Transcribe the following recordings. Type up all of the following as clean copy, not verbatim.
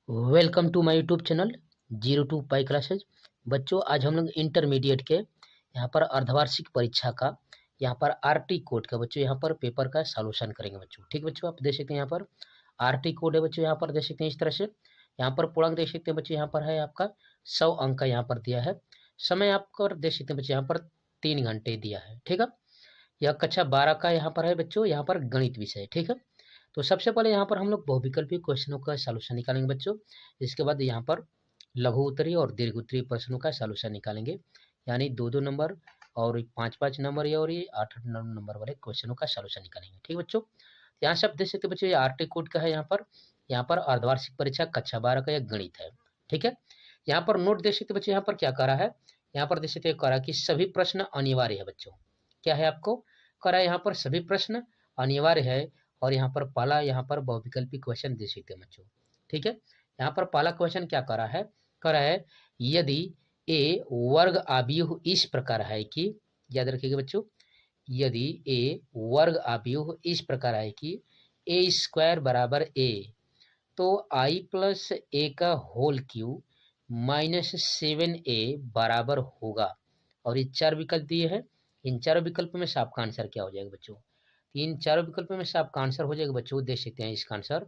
Welcome to my YouTube channel 02 pi classes. बच्चों, आज हम लोग इंटरमीडिएट के यहाँ पर अर्धवार्षिक परीक्षा का यहाँ पर आरटी कोड का बच्चों यहाँ पर पेपर का सॉल्यूशन करेंगे बच्चों। ठीक बच्चों, आप देख सकते हैं यहाँ पर आरटी कोड है बच्चों, यहाँ पर देख सकते हैं इस तरह से। यहाँ पर पूर्णांक देख सकते हैं बच्चों, यहाँ पर है आपका 100 अंक का यहाँ पर दिया है। समय आपको देख सकते हैं बच्चों, यहाँ पर 3 घंटे दिया है। ठीक है, यह कक्षा 12 का यहाँ पर है बच्चों, यहाँ पर गणित विषय। ठीक है, तो सबसे पहले यहाँ पर हम लोग बहुविकल्पी क्वेश्चनों का सॉल्यूशन निकालेंगे बच्चों। इसके बाद यहाँ पर लघु उत्तरीय और दीर्घ उत्तरीय प्रश्नों का सॉल्यूशन निकालेंगे, यानी 2-2 नंबर और 5-5 नंबर और ये 8-8 नंबर वाले क्वेश्चनों का सॉल्यूशन निकालेंगे। ठीक बच्चों, यहाँ से आप देख सकते बच्चों, ये आरटी कोड का है। यहाँ पर अर्धवार्षिक परीक्षा कक्षा 12 का यह गणित है। ठीक है, यहाँ पर नोट देख सकते बच्चों, यहाँ पर क्या करा है, यहाँ पर देख सकते करा कि सभी प्रश्न अनिवार्य है बच्चों। क्या है आपको करा, यहाँ पर सभी प्रश्न अनिवार्य है। और यहाँ पर पहला यहाँ पर बहुविकल्पी क्वेश्चन दे सकते हैं बच्चों। ठीक है, यहाँ पर पहला क्वेश्चन क्या करा है यदि ए वर्ग आव्यूह इस प्रकार है कि, याद रखिएगा बच्चों, यदि ए वर्ग आव्यूह इस प्रकार है कि ए स्क्वायर बराबर ए, तो आई प्लस ए का होल क्यूब माइनस 7a बराबर होगा। और ये 4 विकल्प दिए हैं, इन चारों विकल्पों में से आपका आंसर क्या हो जाएगा बच्चों। इन चारों विकल्पों में से आपका आंसर हो जाएगा बच्चों, देख सकते हैं इसका आंसर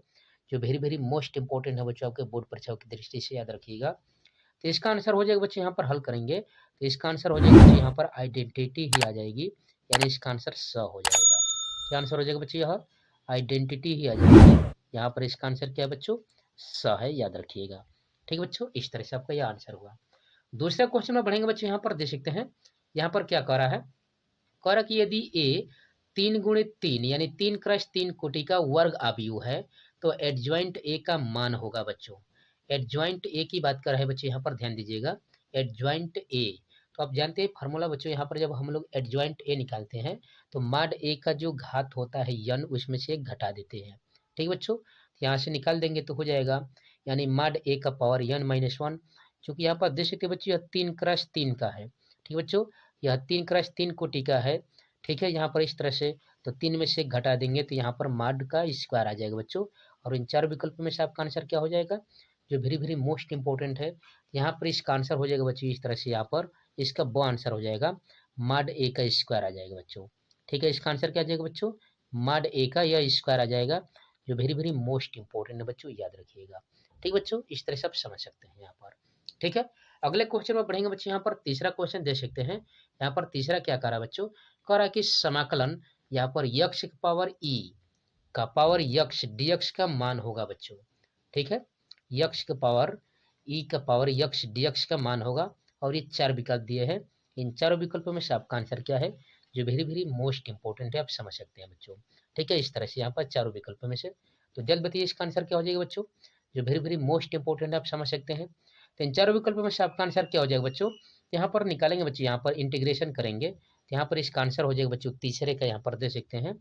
जो वेरी वेरी मोस्ट इंपॉर्टेंट है बच्चों, आपके बोर्ड परीक्षाओं की दृष्टि से याद रखिएगा। तो इसका आंसर हो जाएगा बच्चों, यहाँ पर हल करेंगे तो इसका आंसर हो जाएगा बच्चों, यहाँ पर आइडेंटिटी ही आ जाएगी, यानी इसका आंसर स हो जाएगा। क्या आंसर हो जाएगा बच्चों, यह आइडेंटिटी ही आ जाएगी। यहाँ पर इसका आंसर क्या है बच्चों, स है, याद रखिएगा। ठीक बच्चों, इस तरह से आपका यह आंसर हुआ। दूसरे क्वेश्चन में बढ़ेंगे बच्चों, यहाँ पर देख सकते हैं, यहाँ पर क्या कह रहा है, कह रहा कि यदि ए 3 × 3 यानी 3 × 3 कोटि का वर्ग आव्यूह है तो एडजॉइंट ए का मान होगा बच्चों। एडजॉइंट ए की बात कर रहे हैं बच्चों, यहाँ पर ध्यान दीजिएगा, एडजॉइंट ए। तो आप जानते हैं फार्मूला बच्चों, यहाँ पर जब हम लोग एडजॉइंट ए निकालते हैं तो माड ए का जो घात होता है यन, उसमें से एक घटा देते हैं। ठीक बच्चों, यहाँ से निकाल देंगे तो हो जाएगा, यानी माड ए का पावर n-1। चूंकि यहाँ पर देख सकते बच्चों यह 3 × 3 का है। ठीक बच्चों, यह 3 × 3 कोटि का है। ठीक है, यहाँ पर इस तरह से तो 3 में से घटा देंगे तो यहाँ पर माड का स्क्वायर आ जाएगा बच्चों। और इन 4 विकल्पों में से आपका आंसर क्या हो जाएगा, जो वेरी वेरी मोस्ट इंपॉर्टेंट है, यहाँ पर इसका आंसर हो जाएगा बच्चों इस तरह से, यहाँ पर इसका वो आंसर हो जाएगा माड ए का स्क्वायर आ जाएगा बच्चों। ठीक है, इसका आंसर क्या आ जाएगा बच्चों, माड ए का यह स्क्वायर आ जाएगा, जो वेरी वेरी मोस्ट इंपॉर्टेंट है बच्चों, याद रखिएगा। ठीक बच्चों, इस तरह से आप समझ सकते हैं यहाँ पर। ठीक है, अगले क्वेश्चन में पढ़ेंगे बच्चों, यहाँ पर तीसरा क्वेश्चन दे सकते हैं। यहाँ पर तीसरा क्या करा बच्चों, कह रहा कि समाकलन यहाँ पर यक्ष का पावर ई का पावर यक्ष डीएक्स का मान होगा बच्चों। ठीक है, यक्ष का पावर ई का पावर यक्ष डीएक्स का मान होगा। और ये 4 विकल्प दिए हैं, इन चारों विकल्पों में से आपका आंसर क्या है, जो वेरी वेरी मोस्ट इंपॉर्टेंट है, आप समझ सकते हैं बच्चों। ठीक है, इस तरह से यहाँ पर चारों विकल्पों में से, तो जल्द बताइए इसका आंसर क्या हो जाएगा बच्चों, जो वेरी वेरी मोस्ट इंपॉर्टेंट है, आप समझ सकते हैं। तो इन चारों विकल्पों में से आपका आंसर क्या हो जाएगा बच्चों, यहाँ पर निकालेंगे बच्चों, यहाँ पर इंटीग्रेशन करेंगे तो यहाँ पर इसका आंसर हो जाएगा बच्चों, तीसरे का यहाँ पर दे सकते हैं,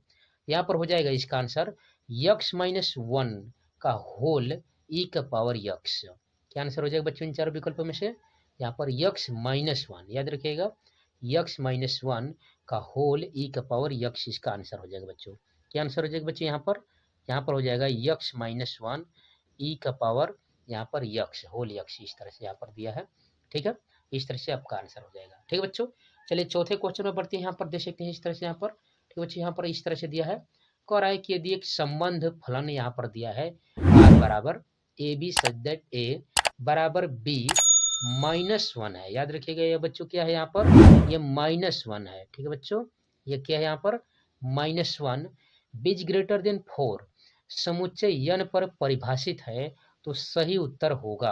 यहाँ पर हो जाएगा इसका आंसर x-1 का होल ई का पावर यक्स। क्या आंसर हो जाएगा बच्चों इन चारों विकल्पों में से, यहाँ पर x-1, याद रखिएगा, x-1 का होल ई का पावर यक्स, इसका आंसर हो जाएगा बच्चों। क्या आंसर हो जाएगा बच्चों, यहाँ पर हो जाएगा x-1 ई का पावर यहाँ पर यक्स होल यक्स, इस तरह से यहाँ पर दिया है। ठीक है, इस तरह से आपका आंसर हो जाएगा। ठीक है बच्चों, चलिए चौथे क्वेश्चन में बढ़ते हैं। यहाँ पर देख सकते हैं इस तरह से, यहाँ पर ठीक बच्चों, यहाँ पर इस तरह से दिया है, कह रहा है कि यदि एक संबंध फलन यहाँ पर दिया है r बराबर ए बी सच दैट ए बराबर बी -1 है। याद रखिएगा ये बच्चों क्या है, यहाँ पर ये -1 है। ठीक है बच्चों, ये क्या है यहाँ पर -1, बीज ग्रेटर देन 4 समुच्चय n पर परिभाषित है तो सही उत्तर होगा।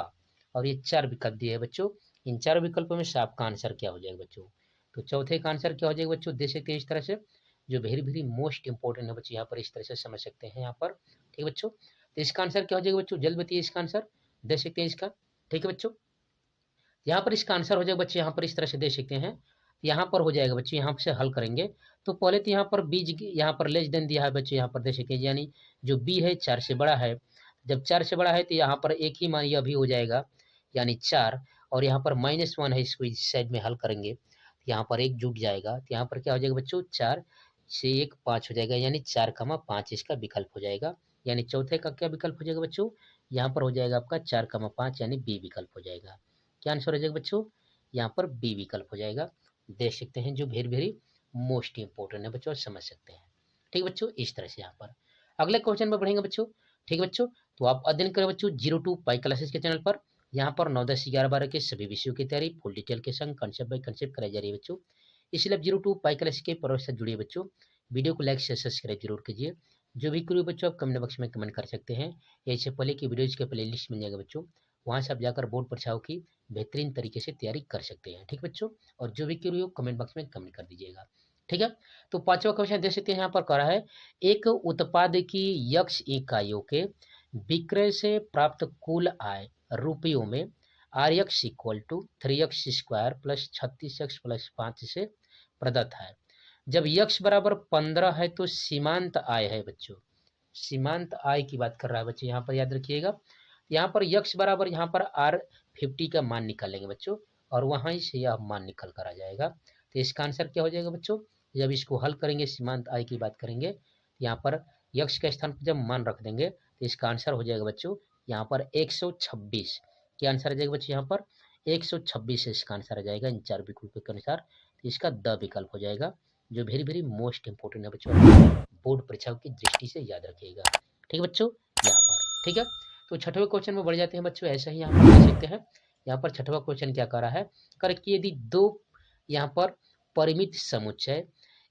और ये 4 विकल्प दिए है बच्चों, इन 4 विकल्पों में से आपका आंसर क्या हो जाएगा बच्चों, तो चौथे का आंसर क्या हो जाएगा बच्चों, देख सकते हैं इस तरह से, जो वेरी वेरी मोस्ट इंपॉर्टेंट है बच्चों, यहाँ पर इस तरह से समझ सकते हैं यहाँ पर। ठीक है बच्चों, तो इसका आंसर क्या हो जाएगा बच्चों, जल्द बताइए इसका आंसर, देख सकते हैं इसका। ठीक है बच्चों, यहाँ पर इसका आंसर हो जाएगा बच्चे, यहाँ पर इस तरह से देख सकते हैं, यहाँ पर हो जाएगा बच्चे, यहाँ से हल करेंगे तो पहले तो यहाँ पर बीज यहाँ पर लेस देन दिया है बच्चे, यहाँ पर देख सकते हैं, यानी जो बी है 4 से बड़ा है। जब 4 से बड़ा है तो यहाँ पर एक ही मान यह भी हो जाएगा, यानी 4। और यहाँ पर -1 है, इसको इस साइड में हल करेंगे यहाँ पर एक जुट जाएगा, तो यहाँ पर क्या हो जाएगा बच्चों, 4 से 1 5 हो जाएगा, यानी 4, 5 इसका विकल्प हो जाएगा। यानी चौथे का क्या विकल्प हो जाएगा बच्चों, यहाँ पर हो जाएगा आपका 4,5 यानी बी विकल्प हो जाएगा। क्या आंसर हो जाएगा बच्चों, यहाँ पर बी विकल्प हो जाएगा। देख सकते हैं जो वेरी वेरी मोस्ट इंपोर्टेंट है बच्चों, समझ सकते हैं। ठीक है बच्चों, इस तरह से यहाँ पर अगले क्वेश्चन में बढ़ेंगे बच्चों। ठीक है बच्चों, तो आप अध्ययन करें बच्चों 02 पाई क्लासेस के चैनल पर। यहाँ पर 9, 10, 11, 12 के सभी विषयों की तैयारी फुल डिटेल के संग कंसेप्ट बाय कंसेप्ट कराई जा रही है बच्चों। इसलिए आप 02 पाई क्लासेस के पर्व से जुड़िए बच्चों। वीडियो को लाइक से सब्सक्राइब जरूर कीजिए। जो भी क्वेरी बच्चों आप कमेंट बॉक्स में कमेंट कर सकते हैं, या इससे पहले की वीडियोज के प्ले लिस्ट मिल जाएगा बच्चों, वहाँ से आप जाकर बोर्ड परीक्षाओं की बेहतरीन तरीके से तैयारी कर सकते हैं। ठीक बच्चों, और जो भी क्वेरी हो कमेंट बॉक्स में कमेंट कर दीजिएगा। ठीक है, तो पांचवा क्वेश्चन देख सकते हैं यहाँ पर कह रहा है, एक उत्पाद की यक्ष इकाइयों के विक्रय से प्राप्त कुल आय रुपयों में RX equal to 3x square plus 36x plus 5 से प्रदत्त है। जब यक्ष बराबर 15 है तो सीमांत आय है बच्चों, सीमांत आय की बात कर रहा है बच्चों, यहाँ पर याद रखिएगा। यहाँ पर यक्ष बराबर यहाँ पर R50 का मान निकालेंगे बच्चों, और वहाँ से यह मान निकल कर आ जाएगा। तो इसका आंसर क्या हो जाएगा बच्चों, जब इसको हल करेंगे सीमांत आय की बात करेंगे, यहाँ पर यक्ष के स्थान पर जब मान रख देंगे तो इसका आंसर हो जाएगा बच्चों यहाँ पर 126। क्या आंसर आ जाएगा बच्चों, यहाँ पर 126 इसका आंसर आ जाएगा इन चार विकल्पों के अनुसार। तो इसका द विकल्प हो जाएगा, जो वेरी वेरी मोस्ट इंपोर्टेंट है बच्चों, बोर्ड परीक्षाओं की दृष्टि से याद रखिएगा। ठीक है बच्चों, यहाँ पर ठीक है। तो छठवें क्वेश्चन में बढ़ जाते हैं बच्चों, ऐसा ही यहाँ पर देख सकते हैं। यहाँ पर छठवां क्वेश्चन क्या कर रहा है, कर कि यदि दो यहाँ पर परिमित समुच्चय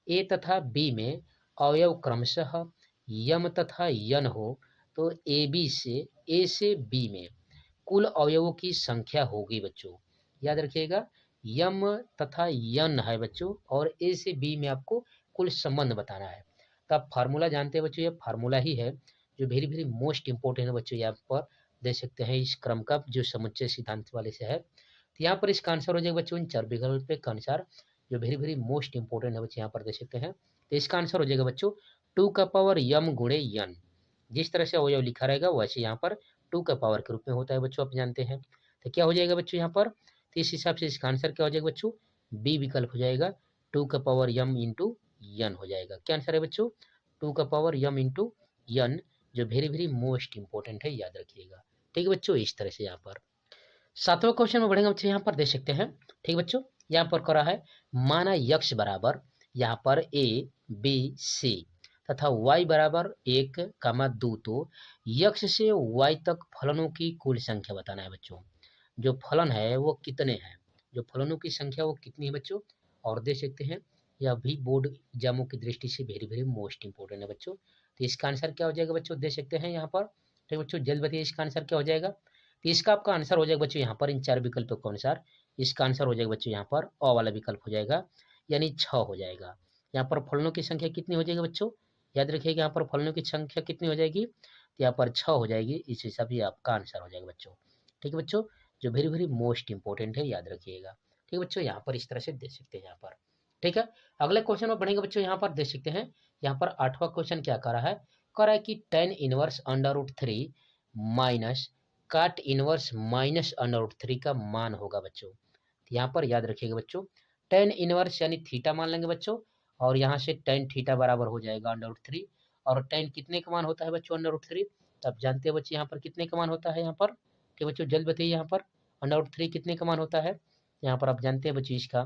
ए तथा बी में अवयव क्रमशः यम तथा यन हो, तो ए से बी में कुल अवयवों की संख्या होगी बच्चों। याद रखिएगा, यम तथा यन है बच्चों, और ए से बी में आपको कुल संबंध बताना है। तो आप फार्मूला जानते हैं बच्चों, ये फार्मूला ही है जो वेरी वेरी मोस्ट इंपोर्टेंट है बच्चों। यहाँ पर देख सकते हैं इस क्रम का जो समुच्चय सिद्धांत वाले से है। तो यहाँ पर इसका आंसर हो जाएगा बच्चों इन चार विकल्प के अनुसार, जो वेरी वेरी मोस्ट इंपोर्टेंट है बच्चों, यहाँ पर देख सकते हैं। तो इसका आंसर हो जाएगा बच्चों 2 का पावर यम गुणे यन। जिस तरह से अवयव लिखा रहेगा वैसे यहाँ पर 2 का पावर के रूप में होता है बच्चों, आप जानते हैं। तो क्या हो जाएगा बच्चों यहाँ पर, तो इस हिसाब से इसका आंसर क्या हो जाएगा बच्चों, बी विकल्प हो जाएगा, 2 का पावर यम इंटू यन हो जाएगा। क्या आंसर है बच्चों, 2 का पावर यम इंटू यन, जो वेरी वेरी मोस्ट इंपोर्टेंट है, याद रखिएगा। ठीक है बच्चों, इस तरह से यहाँ पर सातवें क्वेश्चन में बढ़ेंगे बच्चों, यहाँ पर देख सकते हैं। ठीक बच्चों, यहाँ पर करा है, माना यक्ष बराबर यहाँ पर ए बी सी तथा y बराबर 1, 2, तो यक्ष से y तक फलनों की कुल संख्या बताना है बच्चों। जो फलन है वो कितने हैं, जो फलनों की संख्या वो कितनी है बच्चों, और देख सकते हैं यह भी बोर्ड एग्जामों की दृष्टि से वेरी वेरी मोस्ट इंपोर्टेंट है बच्चों। तो इसका आंसर क्या हो जाएगा बच्चों, देख सकते हैं यहाँ पर। ठीक बच्चों, जल्द बताइए इसका आंसर क्या हो जाएगा। तो इसका आपका आंसर हो जाएगा बच्चों यहाँ पर इन चार विकल्पों के अनुसार, इसका आंसर हो जाएगा बच्चों यहाँ पर अ वाला विकल्प हो जाएगा, यानी 6 हो जाएगा। यहाँ पर फलनों की संख्या कितनी हो जाएगी बच्चों, याद रखिएगा यहाँ पर फलनों की संख्या कितनी हो जाएगी, तो यहाँ पर 6 हो जाएगी। इस हिसाब से आपका आंसर हो जाएगा बच्चों। ठीक है बच्चों, जो वेरी वेरी मोस्ट इंपोर्टेंट है, याद रखिएगा। ठीक है बच्चों, यहाँ पर इस तरह से देख सकते हैं यहाँ पर। ठीक है, अगले क्वेश्चन में बढ़ेंगे बच्चों, यहाँ पर देख सकते हैं। यहाँ पर आठवां क्वेश्चन क्या कर रहा है, कह रहा है कि tan इनवर्स √3 माइनस काट इनवर्स माइनस √3 का मान होगा बच्चों। यहाँ पर याद रखिएगा बच्चों, tan इनवर्स यानी थीटा मान लेंगे बच्चों, और यहाँ से tan थीटा बराबर हो जाएगा √3, और tan कितने का मान होता है बच्चों √3, तो आप जानते हैं बच्चे यहाँ पर कितने का मान होता है यहाँ पर। ठीक बच्चों, जल्द बताइए यहाँ पर √3 कितने का मान होता है। यहाँ पर आप जानते हैं बच्चों इसका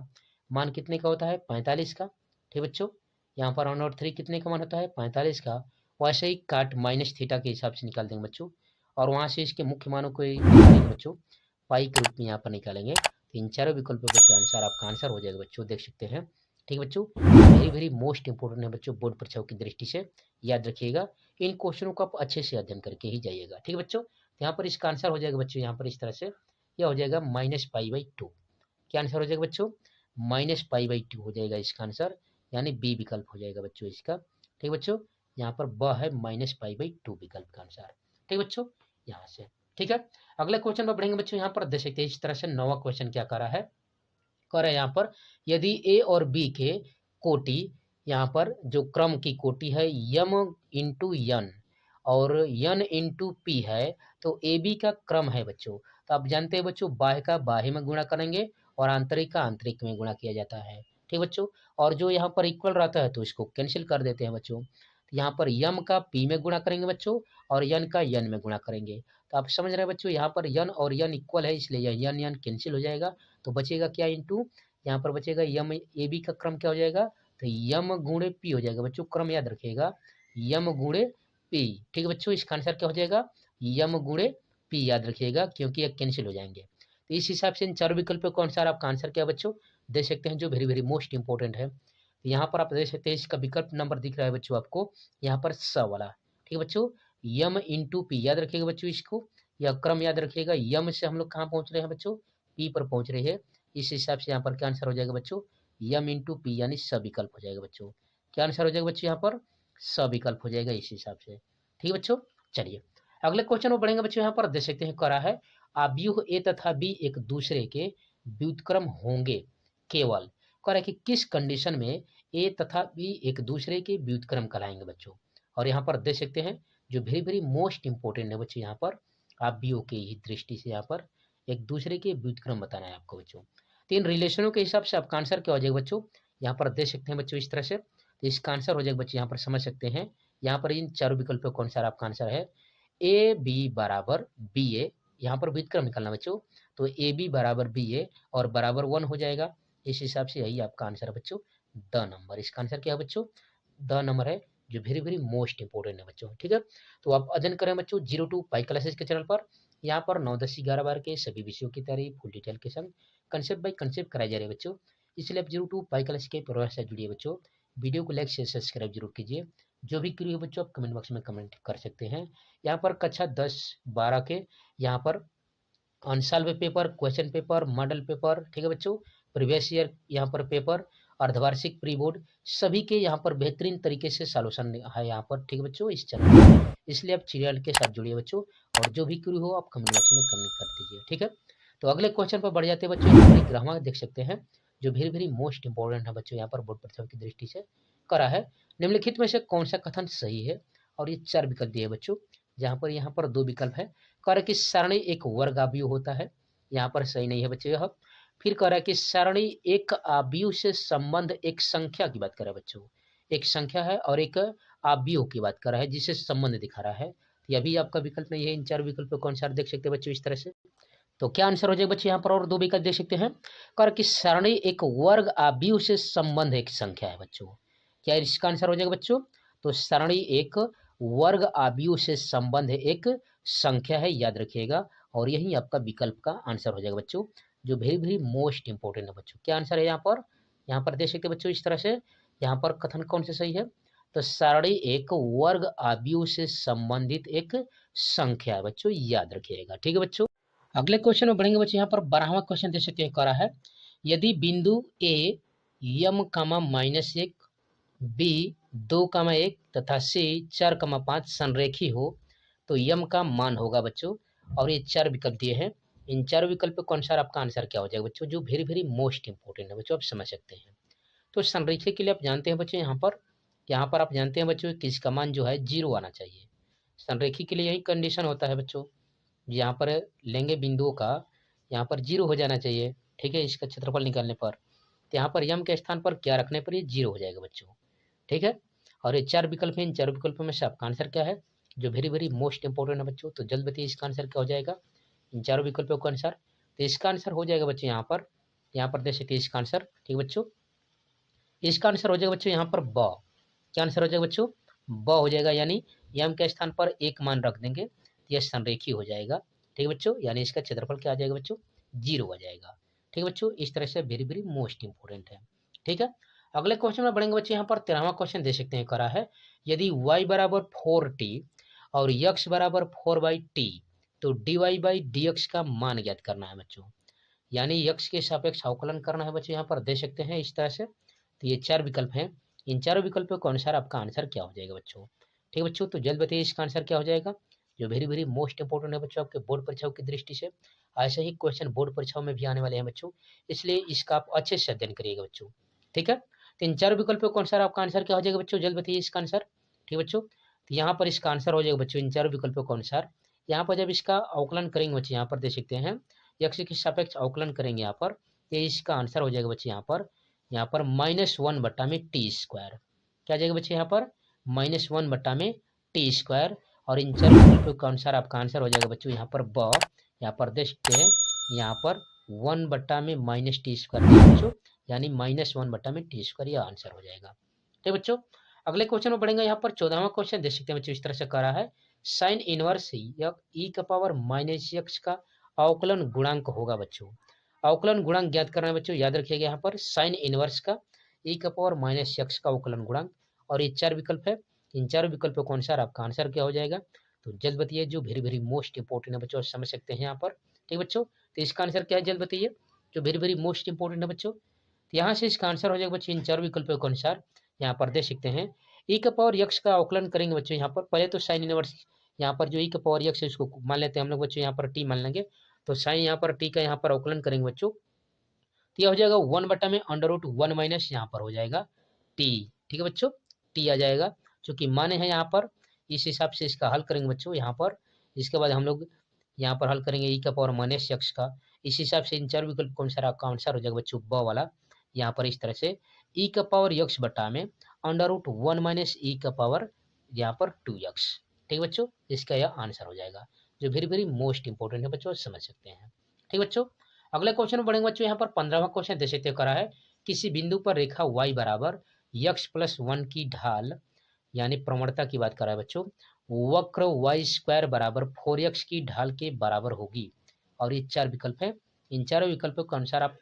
मान कितने का होता है, 45 का। ठीक बच्चों, यहाँ पर √3 कितने का मान होता है, 45 का। वैसे ही काट माइनस थीटा के हिसाब से निकाल देंगे बच्चों, और वहाँ से इसके मुख्य मानों को निकालेंगे बच्चों, पाई के रूप में यहाँ पर निकालेंगे। तो इन चारों विकल्पों के अनुसार आपका आंसर हो जाएगा बच्चों, देख सकते हैं। ठीक बच्चों, वेरी वेरी मोस्ट इंपोर्टेंट है बच्चों बोर्ड परीक्षाओं की दृष्टि से, याद रखिएगा। इन क्वेश्चनों को आप अच्छे से अध्ययन करके ही जाइएगा। ठीक है बच्चों, यहाँ पर इसका आंसर हो जाएगा बच्चों यहाँ पर इस तरह से, यह हो जाएगा -π/2। क्या आंसर हो जाएगा बच्चों, -π/2 हो जाएगा इसका आंसर, यानी बी विकल्प हो जाएगा बच्चों इसका। ठीक बच्चों, यहाँ पर ब है -π/2 विकल्प का आंसर। ठीक बच्चों, यहाँ से ठीक है। अगले क्वेश्चन पर बढ़ेंगे बच्चों, यहाँ पर देख सकते हैं इस तरह से। नौवां क्वेश्चन क्या कर रहा है, कर रहा है यहाँ पर, यदि ए और बी के कोटि, यहाँ पर जो क्रम की कोटि है यम इंटू यन और यन इंटू पी है, तो ए बी का क्रम है बच्चों। तो आप जानते हैं बच्चों, बाह्य का बाह्य में गुणा करेंगे और आंतरिक का आंतरिक में गुणा किया जाता है। ठीक बच्चों, और जो यहाँ पर इक्वल रहता है तो इसको कैंसिल कर देते हैं बच्चों। तो यहाँ पर यम का पी में गुणा करेंगे बच्चों और यन का यन में गुणा करेंगे। तो आप समझ रहे हैं बच्चों, यहाँ पर यन और यन इक्वल है, इसलिए यह यन यन कैंसिल हो जाएगा। तो बचेगा क्या इंटू, यहाँ पर बचेगा यम ए बी का क्रम क्या हो जाएगा, तो यम गुणे पी हो जाएगा बच्चों। क्रम याद रखिएगा, यम गुणे पी। ठीक है बच्चों, इसका आंसर क्या हो जाएगा, यम गुणे पी याद रखिएगा, क्योंकि ये कैंसिल हो जाएंगे। तो इस हिसाब से इन चारों विकल्पों के अनुसार आपका आंसर क्या बच्चों दे सकते हैं, जो वेरी वेरी मोस्ट इंपॉर्टेंट है। तो यहाँ पर आप देख सकते हैं, इसका विकल्प नंबर दिख रहा है बच्चों आपको यहाँ पर स वाला। ठीक है बच्चों, यम इंटू पी याद रखिएगा बच्चों, इसको यह क्रम याद रखिएगा। यम से हम लोग कहाँ पहुंच रहे हैं बच्चों, पी पर पहुंच रहे हैं। इस हिसाब से यहाँ पर क्या आंसर हो जाएगा बच्चों, यम इंटू पी यानी स विकल्प हो जाएगा बच्चों। क्या आंसर हो जाएगा बच्चों, यहाँ पर स विकल्प हो जाएगा इस हिसाब से। ठीक है बच्चों, चलिए अगले क्वेश्चन में बढ़ेंगे बच्चों। यहाँ पर देख सकते हैं करा है, आव्यूह ए तथा बी एक दूसरे के व्युत्क्रम होंगे केवल, कह रहा है कि किस कंडीशन में ए तथा बी एक दूसरे के व्युत्क्रम कहलाएंगे बच्चों। और यहाँ पर देख सकते हैं जो वेरी वेरी मोस्ट इंपोर्टेंट है बच्चों, यहाँ पर आव्यूह की ही दृष्टि से यहाँ पर एक दूसरे के व्युत्क्रम बताना है आपको बच्चों। तो इन रिलेशनों के हिसाब से आपका आंसर क्या हो जाएगा बच्चों, यहाँ पर देख सकते हैं बच्चों इस तरह से। तो इसका आंसर हो जाएगा बच्चों, यहाँ पर समझ सकते हैं, यहाँ पर इन चारों विकल्पों के अनुसार आपका आंसर है ए बी बराबर बी ए, यहाँ पर व्युत्क्रम निकालना बच्चों। तो ए बी बराबर बी ए और बराबर 1 हो जाएगा। इस हिसाब से यही आपका आंसर है बच्चों, द नंबर। इसका आंसर क्या है बच्चों, द नंबर है, जो वेरी वेरी मोस्ट इंपोर्टेंट है बच्चों। ठीक है, तो आप अध्ययन करें बच्चों 02 पाई क्लासेस के चैनल पर। यहाँ पर 9, 10, 11 बार के सभी विषयों की तैयारी फुल डिटेल के संग कंसेप्ट बाय कंसेप्ट कराई जा रही है बच्चों। इसलिए आप 02 पाई क्लास के परिवार से जुड़िए बच्चों। वीडियो को लाइक शेयर सब्सक्राइब जरूर कीजिए। जो भी क्वेरी हो बच्चों आप कमेंट बॉक्स में कमेंट कर सकते हैं। यहाँ पर कक्षा 10, 12 के यहाँ पर unsolved paper, question paper, model paper, ठीक है बच्चों, प्रीवियस ईयर यहाँ पर पेपर, अर्धवार्षिक प्री बोर्ड, सभी के यहाँ पर बेहतरीन तरीके से सॉल्यूशन है यहाँ पर। ठीक है बच्चों, इस चैनल पर, इसलिए आप चैनल के साथ जुड़िए बच्चों। और जो भी क्वेरी हो आप कमेंट बॉक्स में कमेंट कर दीजिए। ठीक है, तो अगले क्वेश्चन पर बढ़ जाते हैं बच्चों। यहाँ पर एक ग्रामर देख सकते हैं, जो वेरी वेरी मोस्ट इंपॉर्टेंट है बच्चों, यहाँ पर बोर्ड परीक्षा की दृष्टि से करा है। निम्नलिखित में से कौन सा कथन सही है, और ये 4 विकल्प दिए बच्चों, जहाँ पर यहाँ पर 2 विकल्प है। कह रहा है कि सारणी एक वर्ग आव्यूह होता है, यहाँ पर सही नहीं है बच्चों यह। फिर कह रहा है कि सारणी एक आव्यूह से संबंध एक संख्या की बात कर रहा है बच्चों, एक संख्या है और एक आव्यूह की बात कर रहा है जिससे संबंध दिखा रहा है। यह भी आपका विकल्प नहीं है। इन 4 विकल्पों के अनुसार देख सकते हैं बच्चों इस तरह से। तो क्या आंसर हो जाएगा बच्चों, यहाँ पर और 2 विकल्प देख सकते हैं। कह रहा है कि सारणी एक वर्ग आव्यूह से संबंध एक संख्या है बच्चों। क्या इसका आंसर हो जाएगा बच्चों, तो सारणी एक वर्ग आव्यूह से संबंध एक संख्या है, याद रखिएगा। और यही आपका विकल्प का आंसर हो जाएगा बच्चों, जो वेरी वेरी मोस्ट इंपोर्टेंट है बच्चों। क्या आंसर है यहाँ पर देख सकते हैं बच्चों इस तरह से। यहाँ पर कथन कौन से सही है, तो सारणी एक वर्ग आव्यूह से संबंधित एक संख्या है बच्चों, याद रखिएगा। ठीक है बच्चों, अगले क्वेश्चन में बढ़ेंगे बच्चों। यहाँ पर 12वां क्वेश्चन देख सकते हैं, कह रहा है यदि बिंदु ए यम कामा -1, बी 2,1 तथा सी 4,5 संरेखी हो तो यम का मान होगा बच्चों। और ये 4 विकल्प दिए हैं। इन 4 विकल्पों के अनुसार आपका आंसर क्या हो जाएगा बच्चों, जो वेरी वेरी मोस्ट इंपोर्टेंट है बच्चों, आप समझ सकते हैं। तो संरेखी के लिए आप जानते हैं बच्चों, यहाँ पर आप जानते हैं बच्चों कि इसका मान जो है 0 आना चाहिए। संरेखी के लिए यही कंडीशन होता है बच्चों, यहाँ पर लेंगे बिंदुओं का, यहाँ पर 0 हो जाना चाहिए। ठीक है, इसका क्षेत्रफल निकालने पर, तो यहाँ पर यम के स्थान पर क्या रखने पर ये 0 हो जाएगा बच्चों। ठीक है, और ये 4 विकल्प हैं। इन 4 विकल्पों में से आपका आंसर क्या है, जो वेरी वेरी मोस्ट इंपोर्टेंट है बच्चों। तो जल्द बताइए इसका आंसर क्या हो जाएगा इन 4 विकल्पों के अनुसार। तो इसका आंसर हो जाएगा बच्चों यहाँ पर देख सकते हैं इसका आंसर। ठीक बच्चों, इसका आंसर हो जाएगा बच्चों यहाँ पर ब। क्या आंसर हो जाएगा बच्चों, ब हो जाएगा, यानी यम के स्थान पर 1 मान रख देंगे तो यह संरेखी हो जाएगा। ठीक है बच्चों, यानी इसका क्षेत्रफल क्या आ जाएगा बच्चों, 0 हो जाएगा। ठीक है बच्चों, इस तरह से वेरी वेरी मोस्ट इंपोर्टेंट है। ठीक है, अगले क्वेश्चन में बढ़ेंगे बच्चों। यहाँ पर 13वां क्वेश्चन दे सकते हैं, करा है यदि y बराबर 4t और x बराबर 4/t तो dy/dx का मान ज्ञात करना है बच्चों। यानी x के सापेक्ष अवकलन करना है बच्चों, यहाँ पर दे सकते हैं इस तरह से। तो ये 4 विकल्प हैं। इन 4 विकल्पों के अनुसार आपका आंसर क्या हो जाएगा बच्चों। ठीक है बच्चों, तो जल्द बताइए इसका आंसर क्या हो जाएगा, जो वेरी वेरी मोस्ट इंपोर्टेंट है बच्चों आपके बोर्ड परीक्षाओं की दृष्टि से। ऐसे ही क्वेश्चन बोर्ड परीक्षाओं में भी आने वाले हैं बच्चों, इसलिए इसका आप अच्छे से अध्ययन करिएगा बच्चों। ठीक है, तो इन 4 विकल्पों के अनुसार आपका आंसर क्या हो जाएगा बच्चों, जल्द बताइए इसका आंसर। ठीक बच्चों, तो यहाँ पर इसका आंसर हो जाएगा बच्चों इन 4 विकल्पों के अनुसार। यहाँ पर जब इसका अवकलन करेंगे बच्चों, यहाँ पर देख सकते हैं x के सापेक्ष अवकलन करेंगे यहाँ पर, ये इसका आंसर हो जाएगा बच्चे यहाँ पर -1/t²। क्या आ जाएगा बच्चे यहाँ पर -1 बटा में टी स्क्वायर, और इन चार विकल्पों के अनुसार आपका आंसर हो जाएगा बच्चों यहाँ पर ब, यहाँ पर देख सकते हैं यहाँ पर 1 बटा में माइनस टी स्क्वायर बच्चों, यानी -1 बटा में टी स्क्वायर, यह आंसर हो जाएगा। ठीक बच्चों, अगले क्वेश्चन में बढ़ेंगे। यहाँ पर 14वां क्वेश्चन देख सकते हैं बच्चों, इस तरह से कर रहा है साइन इनवर्स ई का पावर माइनस एक्स का अवकलन गुणांक होगा बच्चों। अवकलन गुणांक ज्ञात करना है बच्चों, याद रखिएगा यहाँ पर साइन इनवर्स का ई का पावर माइनस एक्स का अवकलन गुणांक, और ये 4 विकल्प है। इन 4 विकल्पों के अनुसार आपका आंसर क्या हो जाएगा, तो जल्द बताइए, जो वेरी वेरी मोस्ट इंपॉर्टेंट है बच्चों, समझ सकते हैं यहाँ पर। ठीक बच्चों, तो इसका आंसर क्या है जल्द बताइए, जो वेरी वेरी मोस्ट इंपॉर्टेंट है बच्चों। तो यहाँ से इसका आंसर हो जाएगा बच्चों इन 4 विकल्पों के अनुसार, यहाँ पर देख सकते हैं ई का पावर यक्स का अवकलन करेंगे बच्चों। यहाँ पर पहले तो साइन इनवर्स, यहाँ पर जो ई का पावर यक्स है उसको मान लेते हैं हम लोग बच्चों, यहाँ पर टी मान लेंगे, तो साइन यहाँ पर टी का यहाँ पर अवकलन करेंगे बच्चों, तो यह हो जाएगा 1 बटा में √1 माइनस यहाँ पर हो जाएगा टी। ठीक है बच्चों, टी आ जाएगा, चूंकि माने हैं यहाँ पर, इस हिसाब से इसका हल करेंगे बच्चों यहाँ पर। इसके बाद हम लोग यहाँ पर हल करेंगे ई का पावर माइनस एक्स का, इस हिसाब से इन 4 विकल्प कौन सा आपका आंसर हो जाएगा बच्चों ब वाला। यहाँ पर इस तरह से ई का पावर यक्स बटा में √1 माइनस ई का पावर यहाँ पर 2x। ठीक बच्चों, इसका यह आंसर हो जाएगा, जो वेरी वेरी मोस्ट इंपॉर्टेंट है बच्चों, समझ सकते हैं। ठीक बच्चों, अगले क्वेश्चन में बढ़ेंगे बच्चों। यहाँ पर 15वां क्वेश्चन देख सकते करा है किसी बिंदु पर रेखा y बराबर x+1 की ढाल, यानी प्रवणता की बात कर रहा है बच्चों, वक्र y² बराबर 4x की ढाल के बराबर होगी, और ये 4 विकल्प है। इन चारों विकल्पों के अनुसार आप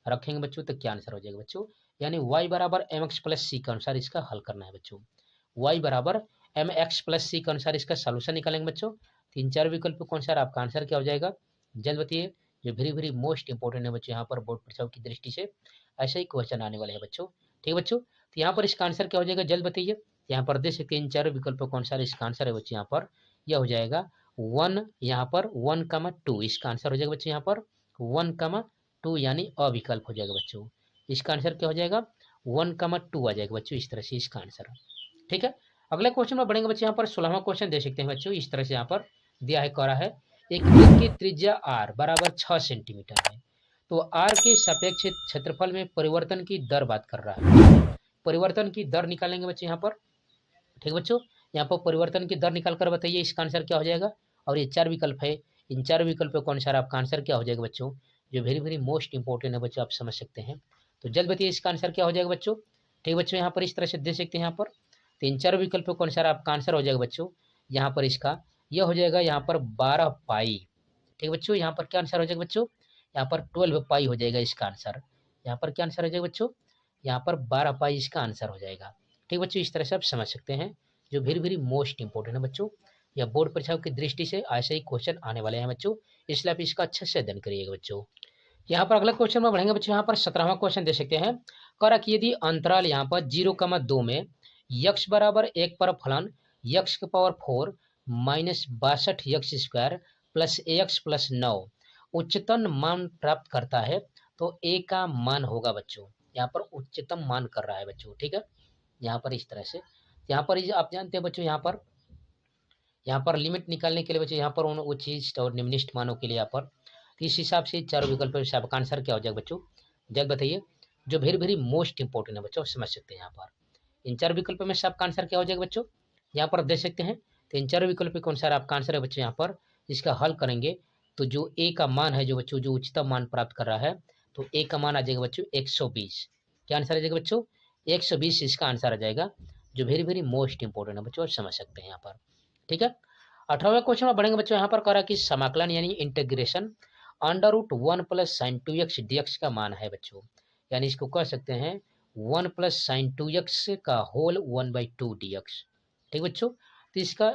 रखेंगे बच्चों, तो क्या आंसर हो जाएगा बच्चों, यानी y बराबर mx+c के अनुसार इसका हल करना है बच्चों। y बराबर mx+c के अनुसार इसका सोल्यूशन निकालेंगे बच्चों। 3-4 विकल्पों के अनुसार आपका आंसर क्या हो जाएगा, जल्द बताइए, जो वेरी वेरी मोस्ट इंपॉर्टेंट है बच्चों, यहाँ पर बोर्ड परीक्षाओं की दृष्टि से ऐसे ही क्वेश्चन आने वाले हैं बच्चों। ठीक है बच्चों, तो यहाँ पर इसका आंसर क्या हो जाएगा जल्द बताइए। यहाँ पर देख सकते हैं इन चारों विकल्पों के अनुसार इसका आंसर है बच्चों, यहाँ पर यह हो जाएगा 1, यहाँ पर 1,2, इसका आंसर हो जाएगा बच्चों यहाँ पर 1,2, यानी अविकल्प हो जाएगा बच्चों। इसका आंसर क्या हो जाएगा 1,2 आ जाएगा बच्चों, इस तरह से इसका आंसर। ठीक है, अगले क्वेश्चन में बढ़ेंगे बच्चों। यहाँ पर 16वां क्वेश्चन देख सकते हैं बच्चों, इस तरह से यहाँ पर दिया है, करा है एक वृत्त की त्रिज्या r बराबर 6 सेंटीमीटर है, तो r के सापेक्ष क्षेत्रफल में परिवर्तन की दर बात कर रहा है। परिवर्तन की दर निकालेंगे बच्चे यहाँ पर। ठीक बच्चों, यहाँ पर परिवर्तन की दर निकाल कर बताइए इसका आंसर क्या हो जाएगा, और ये 4 विकल्प है। इन 4 विकल्पों के अनुसार आपका आंसर क्या हो जाएगा बच्चों, जो वेरी वेरी मोस्ट इंपॉर्टेंट है बच्चों, आप समझ सकते हैं। तो जल्द बताइए इसका आंसर क्या हो जाएगा बच्चों। ठीक बच्चों, यहाँ पर इस तरह से देख सकते हैं यहाँ पर, तो इन 4 विकल्पों के अनुसार आपका आंसर हो जाएगा बच्चों, यहाँ पर इसका यह हो जाएगा यहाँ पर 12 पाई। ठीक बच्चों, यहाँ पर क्या आंसर हो जाएगा बच्चों, यहाँ पर 12 पाई हो जाएगा इसका आंसर। यहाँ पर क्या आंसर हो जाएगा बच्चों, यहाँ पर 12 पाई इसका आंसर हो जाएगा। ठीक बच्चों, इस तरह से आप समझ सकते हैं, जो वेरी वेरी मोस्ट इंपॉर्टेंट है बच्चों, या बोर्ड परीक्षाओं की दृष्टि से ऐसे ही क्वेश्चन आने वाले हैं बच्चों, इसलिए आप इसका अच्छे से अध्ययन करिएगा बच्चों। यहाँ पर अगला क्वेश्चन में बढ़ेंगे बच्चों। यहाँ पर 17वां क्वेश्चन दे सकते हैं, करा कि यदि अंतराल यहाँ पर 0,2 में x बराबर 1 पर फलन x की power 4 minus 62x² plus ax plus 9 उच्चतम मान प्राप्त करता है, तो a का मान होगा बच्चों। यहाँ पर उच्चतम मान कर रहा है बच्चों। ठीक है, यहाँ पर इस तरह से, यहाँ पर आप जानते हैं बच्चों, यहाँ पर लिमिट निकालने के लिए बच्चों, यहाँ पर उन उच्चिष्ट और निम्निष्ठ मानों के लिए यहाँ पर, तो इस हिसाब से 4 विकल्पों से आपका आंसर क्या हो जाएगा बच्चों, जल्द बताइए, जो वेरी वेरी मोस्ट इंपॉर्टेंट है बच्चों, समझ सकते हैं। यहाँ पर इन 4 विकल्पों में से आपका आंसर क्या हो जाएगा बच्चों, यहाँ पर देख सकते हैं। तो इन 4 विकल्पों के अनुसार आपका आंसर है बच्चों, यहाँ पर इसका हल करेंगे तो जो ए का मान है जो बच्चों, जो उच्चतम मान प्राप्त कर रहा है, तो ए का मान आ जाएगा बच्चों 120। क्या आंसर आ जाएगा बच्चों, 120 इसका आंसर आ जाएगा, जो वेरी वेरी मोस्ट इंपॉर्टेंट है बच्चों, आप समझ सकते हैं यहाँ पर। ठीक है, 18वें क्वेश्चन में बढ़ेंगे बच्चों। यहाँ पर कह रहा है कि समाकलन यानी integration √1 plus sign 2x dx का मान है बच्चों, यानी इसको कह सकते हैं 1 प्लस साइन 2x का होल 1/2 dx। ठीक बच्चों, तो इसका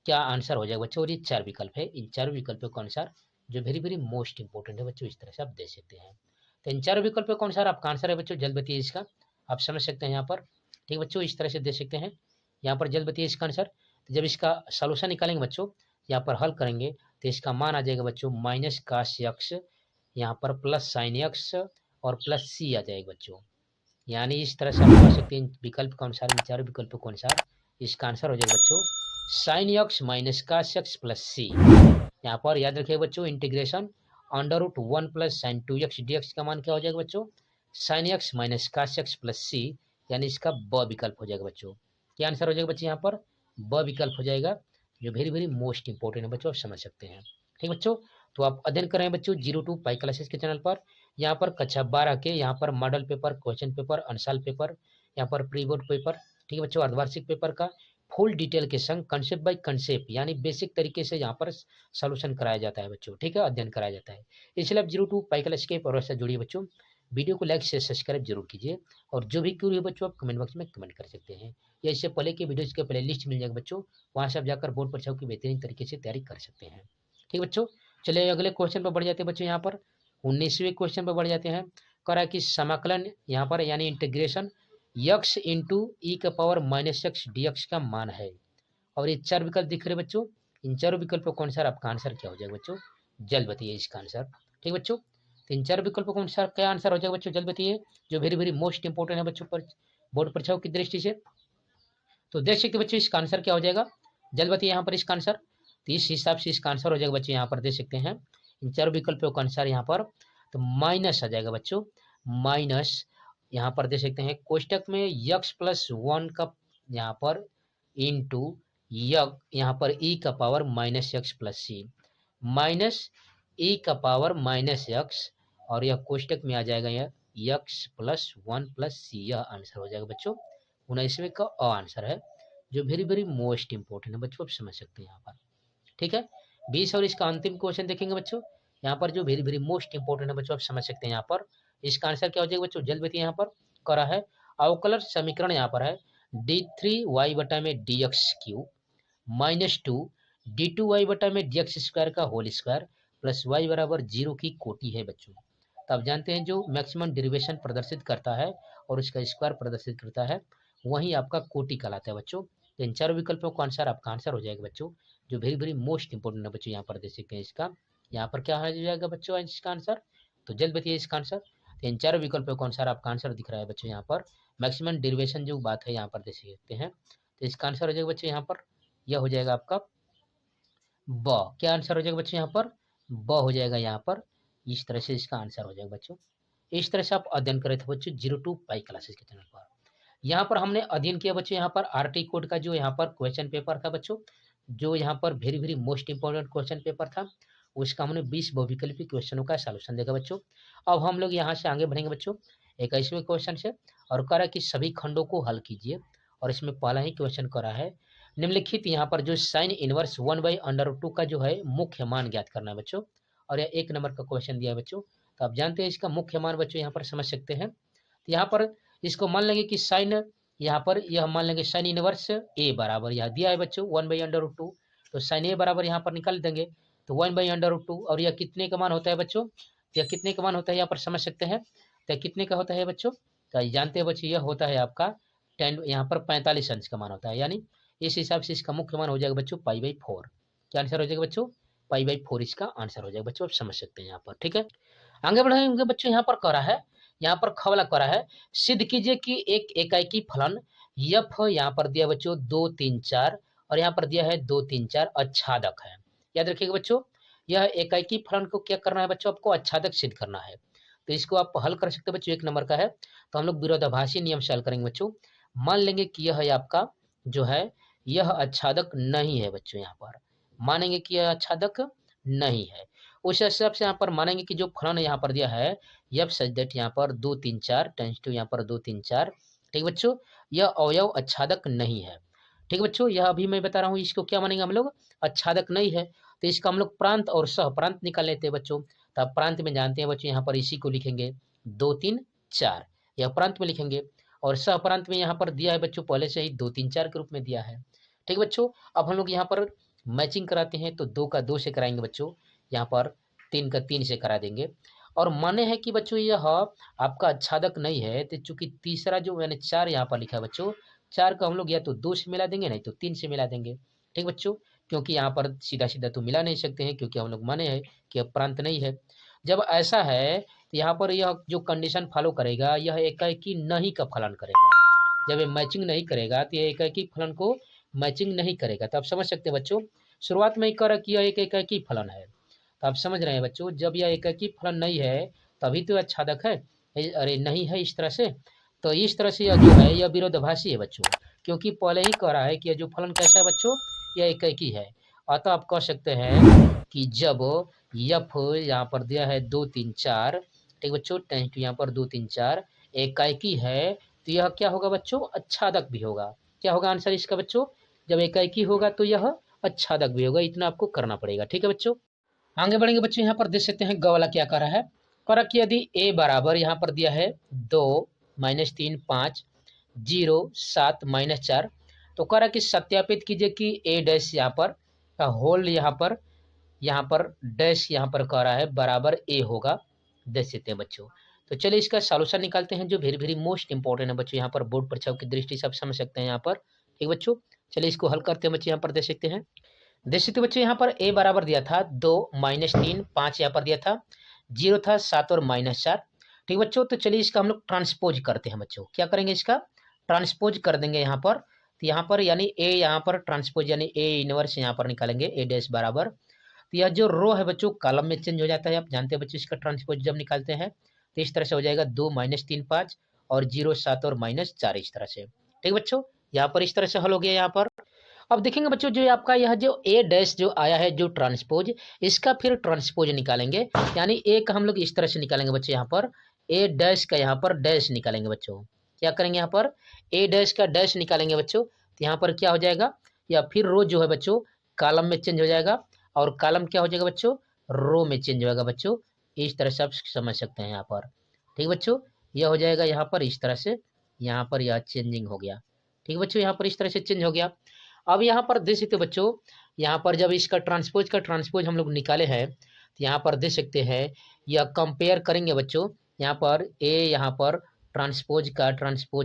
क्या आंसर हो जाएगा बच्चों, और ये 4 विकल्प है। इन 4 विकल्पों के अनुसार, जो वेरी वेरी मोस्ट इंपॉर्टेंट है बच्चों, इस तरह से आप देख सकते हैं। तो इन 4 विकल्पों के अनुसार आपका आंसर है बच्चों, जल्द बताइए इसका, आप समझ सकते हैं यहाँ पर। ठीक बच्चों, इस तरह से देख सकते हैं, यहाँ पर जल्द बताइए इसका आंसर। तो जब इसका सोल्यूशन निकालेंगे बच्चों, यहाँ पर हल करेंगे, तो इसका मान आ जाएगा बच्चों माइनस काश x, यहाँ पर प्लस साइन x और प्लस c आ जाएगा बच्चों। यानी इस तरह से आप कह सकते हैं विकल्प के अनुसार, इन 4 विकल्पों के अनुसार इसका आंसर हो जाएगा बच्चों sine x minus cos x plus c। यहाँ पर याद रखिए बच्चों, integration √1 plus sign 2x dx का मान क्या हो जाएगा बच्चों, sine x minus cos x plus c, यानी इसका ब विकल्प हो जाएगा बच्चों। क्या आंसर हो जाएगा बच्चे यहाँ पर? ब विकल्प हो जाएगा, जो वेरी वेरी मोस्ट इंपॉर्टेंट है बच्चों, आप समझ सकते हैं। ठीक बच्चों, तो आप अध्ययन कर रहे हैं बच्चों 02 पाई क्लासेस के चैनल पर। यहाँ पर कक्षा 12 के यहाँ पर मॉडल पेपर, क्वेश्चन पेपर, अंशाल पेपर, यहाँ पर प्री बोर्ड पेपर, ठीक है बच्चों, अर्धवार्षिक पेपर का फुल डिटेल के संग कंसेप्ट बाय कंसेप्ट यानी बेसिक तरीके से यहाँ पर सॉल्यूशन कराया जाता है बच्चों, ठीक है, अध्ययन कराया जाता है। इसलिए आप 02 पाई क्लास के परिवार से जुड़िए बच्चों। वीडियो को लाइक से सब्सक्राइब जरूर कीजिए, और जो भी क्यूरी हो बच्चों आप कमेंट बॉक्स में कमेंट कर सकते हैं, या इससे पहले की वीडियोज के प्ले लिस्ट मिल जाएगा बच्चों, वहाँ से आप जाकर बोर्ड परीक्षाओं की बेहतरीन तरीके से तैयारी कर सकते हैं। ठीक बच्चों, चलिए अगले क्वेश्चन पर बढ़ जाते हैं बच्चों। यहाँ पर 19वें क्वेश्चन पर बढ़ जाते हैं। कह रहा है कि समाकलन यहाँ पर यानी इंटीग्रेशन यक्स इंटू ई का power minus x D x का मान है, और ये 4 विकल्प दिख रहे बच्चों। इन चारों विकल्पों कौन सा आपका आंसर क्या हो जाएगा बच्चों? जल्द बताइए इसका आंसर। ठीक बच्चों, तो इन 4 विकल्पों कौन सा क्या आंसर हो जाएगा बच्चों? जल्द बताइए, जो वेरी वेरी मोस्ट इंपोर्टेंट है बच्चों पर बोर्ड परीक्षाओं की दृष्टि से। तो देख सकते बच्चों इसका आंसर क्या हो जाएगा? जल्द बताइए यहाँ पर इसका आंसर। तो इस हिसाब से इसका आंसर हो जाएगा बच्चों, यहाँ पर देख सकते हैं इन 4 विकल्पों का आंसर यहाँ पर, तो माइनस आ जाएगा बच्चों, माइनस यहाँ पर देख सकते हैं कोष्टक में यक्स प्लस 1 का यहाँ पर इंटू यक यहाँ पर ई का पावर माइनस एक्स प्लस सी, माइनस ई का पावर माइनस एक्स, और यह कोष्टक में आ जाएगा यह यक्स प्लस 1 प्लस सी, यह आंसर हो जाएगा बच्चों। 19वें का आंसर है, जो वेरी वेरी मोस्ट इंपोर्टेंट है बच्चों, आप समझ सकते हैं यहाँ पर। ठीक है, 20 और इसका अंतिम क्वेश्चन देखेंगे बच्चों। यहाँ पर जो वेरी वेरी मोस्ट इंपोर्टेंट है बच्चों, आप समझ सकते हैं यहाँ पर इसका आंसर क्या हो जाएगा बच्चों? जल्द बताइए। यहाँ पर करा है अवकलन समीकरण यहाँ पर है d3y बटा में dx क्यूब माइनस 2 d2y बटा में dx स्क्वायर का होल स्क्वायर प्लस y बराबर 0 की कोटि है बच्चों। तो आप जानते हैं जो मैक्सिमम डेरिवेशन प्रदर्शित करता है और उसका स्क्वायर प्रदर्शित करता है, वही आपका कोटि कहलाता है बच्चों। तो इन 4 विकल्पों का आंसर आपका आंसर हो जाएगा बच्चों, जो वेरी वेरी मोस्ट इंपोर्टेंट है बच्चों। यहाँ पर देख सकते हैं इसका यहाँ पर क्या हो जाएगा बच्चों इसका आंसर? तो जल्द बताइए इसका आंसर। तो इन 4 विकल्पों का आंसर आपका आंसर दिख रहा है बच्चों। यहाँ पर मैक्सिमम डेरिवेशन जो बात है यहाँ पर देख सकते हैं, तो इसका आंसर हो जाएगा बच्चों यहाँ पर, यह हो जाएगा आपका ब। क्या आंसर हो जाएगा बच्चों यहाँ पर? ब हो जाएगा यहाँ पर। इस तरह से इसका आंसर हो जाएगा बच्चों। इस तरह से आप अध्ययन करे थे बच्चों 02 पाई क्लासेस के चैनल पर। यहाँ पर हमने अध्ययन किया बच्चों यहाँ पर आरटी कोड का जो यहाँ पर क्वेश्चन पेपर था बच्चों, जो यहाँ पर very very most important question paper था, उसका हमने 20 बहुविकल्पी क्वेश्चनों का सॉल्यूशन देखा बच्चों। अब हम लोग यहाँ से आगे बढ़ेंगे बच्चों 21वें क्वेश्चन से, और कह रहा है कि सभी खंडों को हल कीजिए, और इसमें पहला ही क्वेश्चन करा है निम्नलिखित यहाँ पर जो साइन इनवर्स 1/√2 का जो है मुख्य मान ज्ञात करना है बच्चों, और यह 1 नंबर का क्वेश्चन दिया है बच्चों। तो आप जानते हैं इसका मुख्य मान बच्चों यहाँ पर समझ सकते हैं। तो यहाँ पर इसको मान लेंगे कि साइन यहाँ पर यह मान लेंगे साइन इनवर्स ए बराबर यह दिया है बच्चों 1/√2, तो साइन ए बराबर यहाँ पर निकाल देंगे, तो 1/√2, और यह कितने का मान होता है बच्चों? यह कितने का मान होता है यहाँ पर समझ सकते हैं। तो कितने का होता है बच्चों? तो जानते हैं बच्चों, यह होता है आपका 10 यहाँ पर 45 अंश का मान होता है, यानी इस हिसाब से इसका मुख्य मान हो जाएगा बच्चों π/4। क्या आंसर हो जाएगा बच्चों? π/4 इसका आंसर हो जाएगा बच्चों, आप समझ सकते हैं यहाँ पर। ठीक है, आगे बढ़ेंगे बच्चों। यहाँ पर कह रहा है, यहाँ पर खवला कह रहा है सिद्ध कीजिए कि एक एकाकी फलन यफ यहाँ पर दिया बच्चों 2 3 4, और यहाँ पर दिया है 2 3 4 आच्छादक है। याद रखिएगा बच्चों, यह एकाकी फलन को क्या करना है बच्चों? आपको आच्छादक सिद्ध करना है। तो इसको आप हल कर सकते हैं बच्चों, 1 नंबर का है। तो हम लोग विरोधाभासी नियम से हल करेंगे बच्चों। मान लेंगे कि यह आपका जो है यह आच्छादक नहीं है बच्चों, यहाँ पर मानेंगे कि यह आच्छादक नहीं है। उस हिसाब से यहाँ पर मानेंगे कि जो फलन यहाँ पर दिया है यफ सच दैट यहाँ पर 2 3 4 टेंस टू यहाँ पर 2 3 4, ठीक बच्चों, यह अवयव आच्छादक नहीं है। ठीक बच्चों, यह अभी मैं बता रहा हूँ, इसको क्या मानेंगे हम लोग? आच्छादक नहीं है। तो इसका हम लोग प्रांत और सह प्रांत निकाल लेते हैं बच्चों। तो आप प्रांत में जानते हैं बच्चों, यहाँ पर इसी को लिखेंगे 2 3 4, यह प्रांत में लिखेंगे, और सह प्रांत में यहाँ पर दिया है बच्चों पहले से ही 2 3 4 के रूप में दिया है। ठीक बच्चों, अब हम लोग यहाँ पर मैचिंग कराते हैं, तो 2 का 2 से कराएंगे बच्चों, यहाँ पर 3 का 3 से करा देंगे, और माने है कि बच्चों यह आपका आच्छादक नहीं है। तो चूंकि तीसरा जो मैंने 4 यहाँ पर लिखा है बच्चों, 4 का हम लोग या तो 2 से मिला देंगे, नहीं तो 3 से मिला देंगे। ठीक बच्चों, क्योंकि यहाँ पर सीधा सीधा तो मिला नहीं सकते हैं, क्योंकि हम लोग माने हैं कि अब प्रांत नहीं है। जब ऐसा है तो यहाँ पर यह जो कंडीशन फॉलो करेगा, यह एकाएकी नहीं का फलन करेगा। जब ये मैचिंग नहीं करेगा तो यह एकाएकी फलन को मैचिंग नहीं करेगा। तो आप समझ सकते हैं बच्चों, शुरुआत में ही कह रहा कि यह एक एकाएकी फलन है। तो आप समझ रहे हैं बच्चों, जब यह एकाकी फलन नहीं है तभी तो आच्छादक है, अरे नहीं है इस तरह से। तो इस तरह से यह जो है यह विरोधाभासी है बच्चों। क्योंकि पहले ही कह रहा है कि यह जो फलन कैसा है बच्चों, यह एकाकी है। अतः आप कह सकते हैं कि जब यफ यहाँ पर दिया है 2 3 4, ठीक बच्चों, टेंस टू यहाँ पर 2 3 4 एकाकी है, तो यह क्या होगा बच्चों, अच्छादक भी होगा। क्या होगा आंसर इसका बच्चों, जब एकाकी होगा तो यह अच्छादक भी होगा। इतना आपको करना पड़ेगा, ठीक है बच्चों। आगे बढ़ेंगे बच्चों, यहाँ पर देख सकते हैं ग वाला क्या कर रहा है। कर कि यदि ए बराबर यहाँ पर दिया है 2 -3 5 0 7 -4, तो कह रहा कि सत्यापित कीजिए कि ए डैश यहाँ पर का होल यहाँ पर डैश यहाँ पर कह रहा है बराबर ए होगा, देख सकते हैं बच्चों। तो चलिए इसका सॉल्यूशन निकालते हैं, जो वेरी वेरी मोस्ट इंपॉर्टेंट है बच्चों, यहाँ पर बोर्ड परीक्षाओं की दृष्टि से आप समझ सकते हैं यहाँ पर, ठीक बच्चों। चलिए इसको हल करते हैं बच्चों, यहाँ पर देख सकते हैं। देख सकते बच्चों, यहाँ पर ए बराबर दिया था 2 -3 5, यहाँ पर दिया था 0 था 7 और -4, ठीक बच्चों। तो चलिए इसका हम लोग ट्रांसपोज करते हैं बच्चों। क्या करेंगे, इसका ट्रांसपोज कर देंगे यहाँ पर। तो यहाँ पर यानी ए यहाँ पर ट्रांसपोज यानी ए इनवर्स यहाँ पर निकालेंगे, ए डैश बराबर। तो यह जो रो है बच्चों कॉलम में चेंज हो जाता है, आप जानते हैं बच्चों इसका ट्रांसपोज जब निकालते हैं तो इस तरह से हो जाएगा 2 -3 5 और 0 7 और -4, इस तरह से, ठीक बच्चों। यहाँ पर इस तरह से हल हो गया यहाँ पर। अब देखेंगे बच्चों, जो आपका यह जो ए डैश जो आया है जो ट्रांसपोज, इसका फिर ट्रांसपोज निकालेंगे, यानी ए का हम लोग इस तरह से निकालेंगे बच्चों। यहाँ पर ए डैश का यहाँ पर डैश निकालेंगे बच्चों। क्या करेंगे, यहाँ पर ए डैश का डैश निकालेंगे बच्चों। तो यहाँ पर क्या हो जाएगा, या फिर रो जो है बच्चों कॉलम में चेंज हो जाएगा, और कॉलम क्या हो जाएगा बच्चों, रो में चेंज होगा बच्चों। इस तरह से आप समझ सकते हैं यहाँ पर, ठीक बच्चों। यह हो जाएगा यहाँ पर इस तरह से, यहाँ पर यह चेंजिंग हो गया, ठीक बच्चों। यहाँ पर इस तरह से चेंज हो गया। अब यहाँ पर देख सकते बच्चों, यहाँ पर जब इसका ट्रांसपोज हम लोग निकाले हैं, तो यहाँ पर देख सकते हैं यह कंपेयर करेंगे बच्चों। यहाँ पर ए यहाँ पर ट्रांसपोज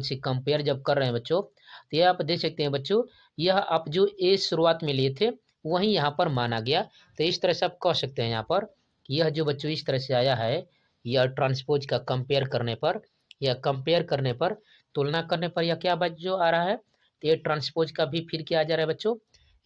से कंपेयर जब कर रहे हैं बच्चों, तो यह आप देख सकते हैं बच्चों, यह आप जो ए शुरुआत में लिए थे वहीं यहाँ पर माना गया। तो इस तरह से आप कह सकते हैं यहाँ पर, यह जो बच्चों इस तरह से आया है, यह ट्रांसपोज का कंपेयर करने पर, या कंपेयर करने पर, तुलना करने पर, यह क्या बच्चों आ रहा है, तो ये ट्रांसपोज का भी फिर क्या आ जा रहा है बच्चों,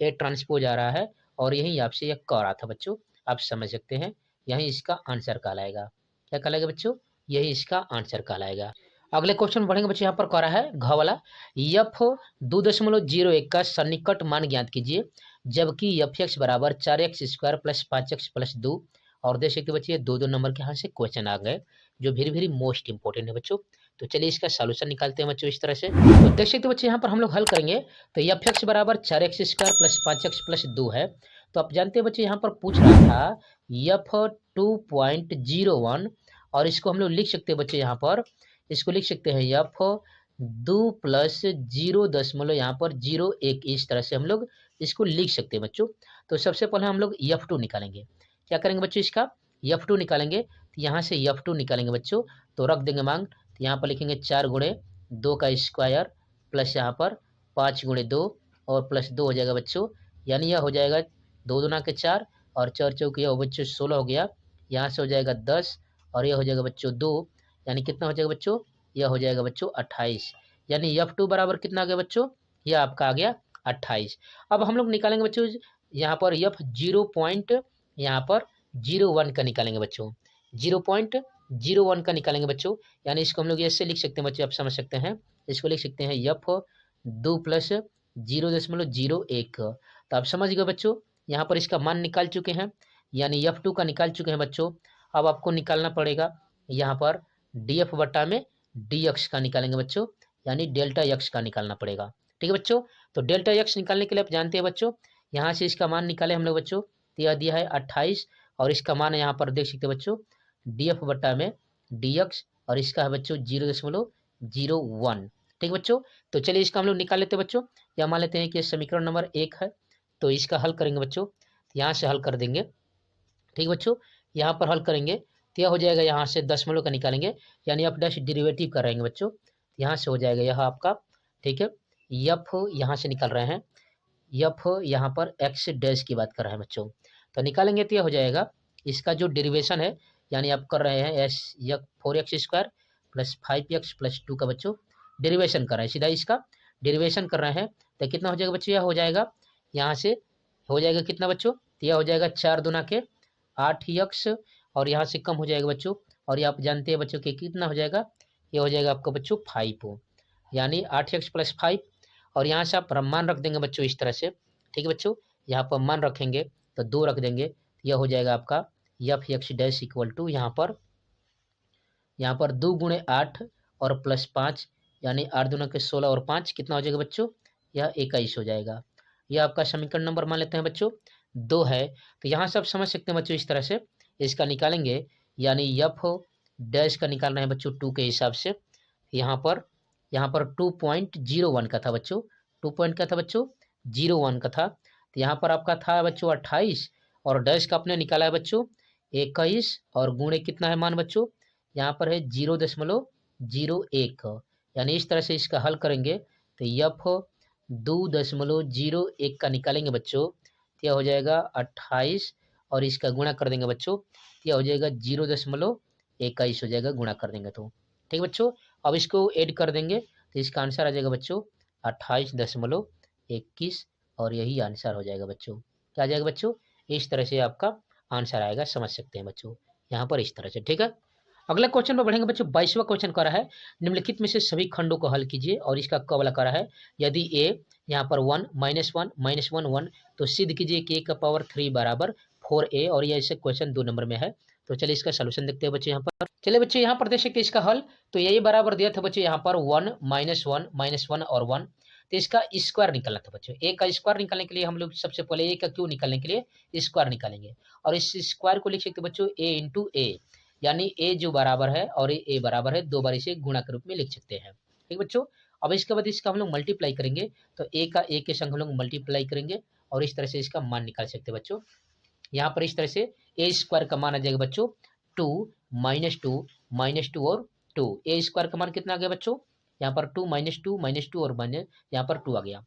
ये ट्रांसपोज आ रहा है। और यही आपसे यह कह रहा था बच्चों, आप समझ सकते हैं, यही इसका आंसर कहलाएगा। क्या कहलाएगा बच्चों, यही इसका आंसर कहलाएगा। अगले क्वेश्चन बढ़ेंगे बच्चों, यहाँ पर कह रहा है घ वाला, यफ 2.01 का सन्निकट मान ज्ञात कीजिए, जबकि यफ एक्स बराबर 4x² + 5x + 2। और देख सकते बच्चे 2 नंबर के यहाँ से क्वेश्चन आ गए, जो वेरी वेरी मोस्ट इंपॉर्टेंट है बच्चों। तो चलिए इसका सॉल्यूशन निकालते हैं बच्चों इस तरह से। तो देख सकते बच्चे यहाँ पर हम लोग हल करेंगे, तो एफ एक्स बराबर 4x² + 5x + 2 है। तो आप जानते हैं बच्चे यहाँ पर पूछ रहा था एफ 2.01, और इसको हम लोग लिख सकते हैं बच्चे, यहाँ पर इसको लिख सकते हैं एफ 2 + 0 यहाँ पर 0.1, इस तरह से हम लोग इसको लिख सकते हैं बच्चों। तो सबसे पहले हम लोग F2 निकालेंगे। क्या करेंगे बच्चों, इसका F2 निकालेंगे। तो यहाँ से F2 निकालेंगे बच्चों, तो रख देंगे मांग। तो यहाँ पर लिखेंगे 4 × 2 का स्क्वायर प्लस यहाँ पर 5 × 2 और प्लस 2 हो जाएगा बच्चों, यानी यह हो जाएगा 2 दूना के 4 और 4 चौक यह बच्चों 16 हो गया। यहाँ से हो जाएगा 10 और यह हो जाएगा बच्चों 2, यानी कितना हो जाएगा बच्चों, यह हो जाएगा बच्चों 28। यानी F2 बराबर कितना आ गया बच्चों, यह आपका आ गया 28। अब हम लोग निकालेंगे बच्चों यहाँ पर यहाँ पर 0.01 का निकालेंगे बच्चों, 0.01 का निकालेंगे बच्चों। यानी इसको हम लोग ऐसे लिख सकते हैं बच्चों, आप समझ सकते हैं, इसको लिख सकते हैं F 2 + 0.01। तो आप समझ गए बच्चों, यहाँ पर इसका मान निकाल चुके हैं, यानी F2 का निकाल चुके हैं बच्चों। अब आपको निकालना पड़ेगा यहाँ पर DF बटा में DX का निकालेंगे बच्चों, यानी डेल्टा एक्स का निकालना पड़ेगा, ठीक है बच्चों। तो डेल्टा एक्स निकालने के लिए आप जानते हैं बच्चों, यहाँ से इसका मान निकाले हम लोग बच्चों, तो यह दिया है 28 और इसका मान यहाँ पर देख सकते हैं बच्चों DF बटा में DX, और इसका है बच्चों 0.01, ठीक बच्चों। तो चलिए इसका हम लोग निकाल लेते हैं बच्चों, या मान लेते हैं कि समीकरण नंबर 1 है, तो इसका हल करेंगे बच्चों, यहाँ से हल कर देंगे, ठीक बच्चों। यहाँ पर हल करेंगे तो यह हो जाएगा, यहाँ से दशमलव का निकालेंगे, यानी आप डैश डेरिवेटिव कर रहेंगे बच्चों, यहाँ से हो जाएगा यह आपका, ठीक है। यफ यहाँ से निकाल रहे हैं, यफ यहाँ पर एक्स डैश की बात कर रहे हैं बच्चों, तो निकालेंगे तो यह हो जाएगा, इसका जो डेरिवेशन है, यानी आप कर रहे हैं एस 4x² + 5x + 2 का बच्चों डेरिवेशन कर रहे हैं, सीधा इसका डेरिवेशन कर रहे हैं। तो कितना हो जाएगा बच्चों, यह हो जाएगा यहाँ से हो जाएगा कितना बच्चों, तो यह हो जाएगा 4 दूना के 8x, और यहाँ से कम हो जाएगा बच्चों, और ये आप जानते हैं बच्चों कि कितना हो जाएगा, ये हो जाएगा आपका बच्चों 5, यानी 8x + 5, और यहाँ से आप मान रख देंगे बच्चों इस तरह से, ठीक है बच्चों। यहाँ पर मान रखेंगे तो 2 रख देंगे, यह हो जाएगा आपका f x dash equal to यहाँ पर 2 गुणे 8 और प्लस 5, यानी 8 दूना के 16 और 5 कितना हो जाएगा बच्चों, यह 21 हो जाएगा। यह आपका समीकरण नंबर मान लेते हैं बच्चों 2 है। तो यहाँ से आप समझ सकते हैं बच्चों इस तरह से इसका निकालेंगे, यानी एफ डैश का निकालना है बच्चों 2 के हिसाब से। यहाँ पर 2.01 का था बच्चों, 2 पॉइंट का था बच्चों 01 का था। तो यहाँ पर आपका था बच्चों 28 और डैश का आपने निकाला है बच्चों 21 और गुणे कितना है मान बच्चों, यहाँ पर है 0.01, यानी इस तरह से इसका हल करेंगे तो एफ 2.01 का निकालेंगे बच्चों, तो यह हो जाएगा 28 और इसका गुणा कर देंगे बच्चों, तो यह हो जाएगा 0.21 हो जाएगा, गुणा कर देंगे तो ठीक बच्चों। अब इसको ऐड कर देंगे तो इसका आंसर आ जाएगा बच्चों 28.21 और यही आंसर हो जाएगा बच्चों। क्या आ जाएगा बच्चों, इस तरह से आपका आंसर आएगा, समझ सकते हैं बच्चों यहाँ पर इस तरह से, ठीक है। अगला क्वेश्चन पर बढ़ेंगे बच्चों। 22वां क्वेश्चन कर रहा है निम्नलिखित में से सभी खंडों को हल कीजिए और इसका क वाला कर रहा है यदि ए यहाँ पर 1 -1 -1 1 तो सिद्ध कीजिए कि a का पावर 3 बराबर 4a, और ये ऐसे क्वेश्चन 2 नंबर में है। तो चलिए इसका सोल्यूशन देखते हैं बच्चे यहाँ पर। चलिए बच्चे यहाँ पर देख सकते हैं इसका हल, तो यही बराबर दिया था बच्चे यहाँ पर 1 -1 और 1, तो इसका स्क्वायर निकालना था बच्चों। ए का स्क्वायर निकालने के लिए हम लोग सबसे पहले ए का क्यू निकालने के लिए स्क्वायर निकालेंगे, और इस स्क्वायर को लिख सकते बच्चों ए इंटू ए, यानी ए जो बराबर है और ए बराबर है 2 बार इसे गुणा के रूप में लिख सकते हैं, ठीक बच्चों। अब इसके बाद इसका हम लोग मल्टीप्लाई करेंगे, तो ए का ए के संग हम लोग मल्टीप्लाई करेंगे और इस तरह से इसका मान निकाल सकते हैं बच्चों। यहाँ पर इस तरह से ए स्क्वायर का मान आ जाएगा बच्चों 2 -2 और 2, ए स्क्वायर का मान कितना आ गया बच्चों, यहाँ पर 2 -2 और माइनस यहाँ पर 2 आ गया।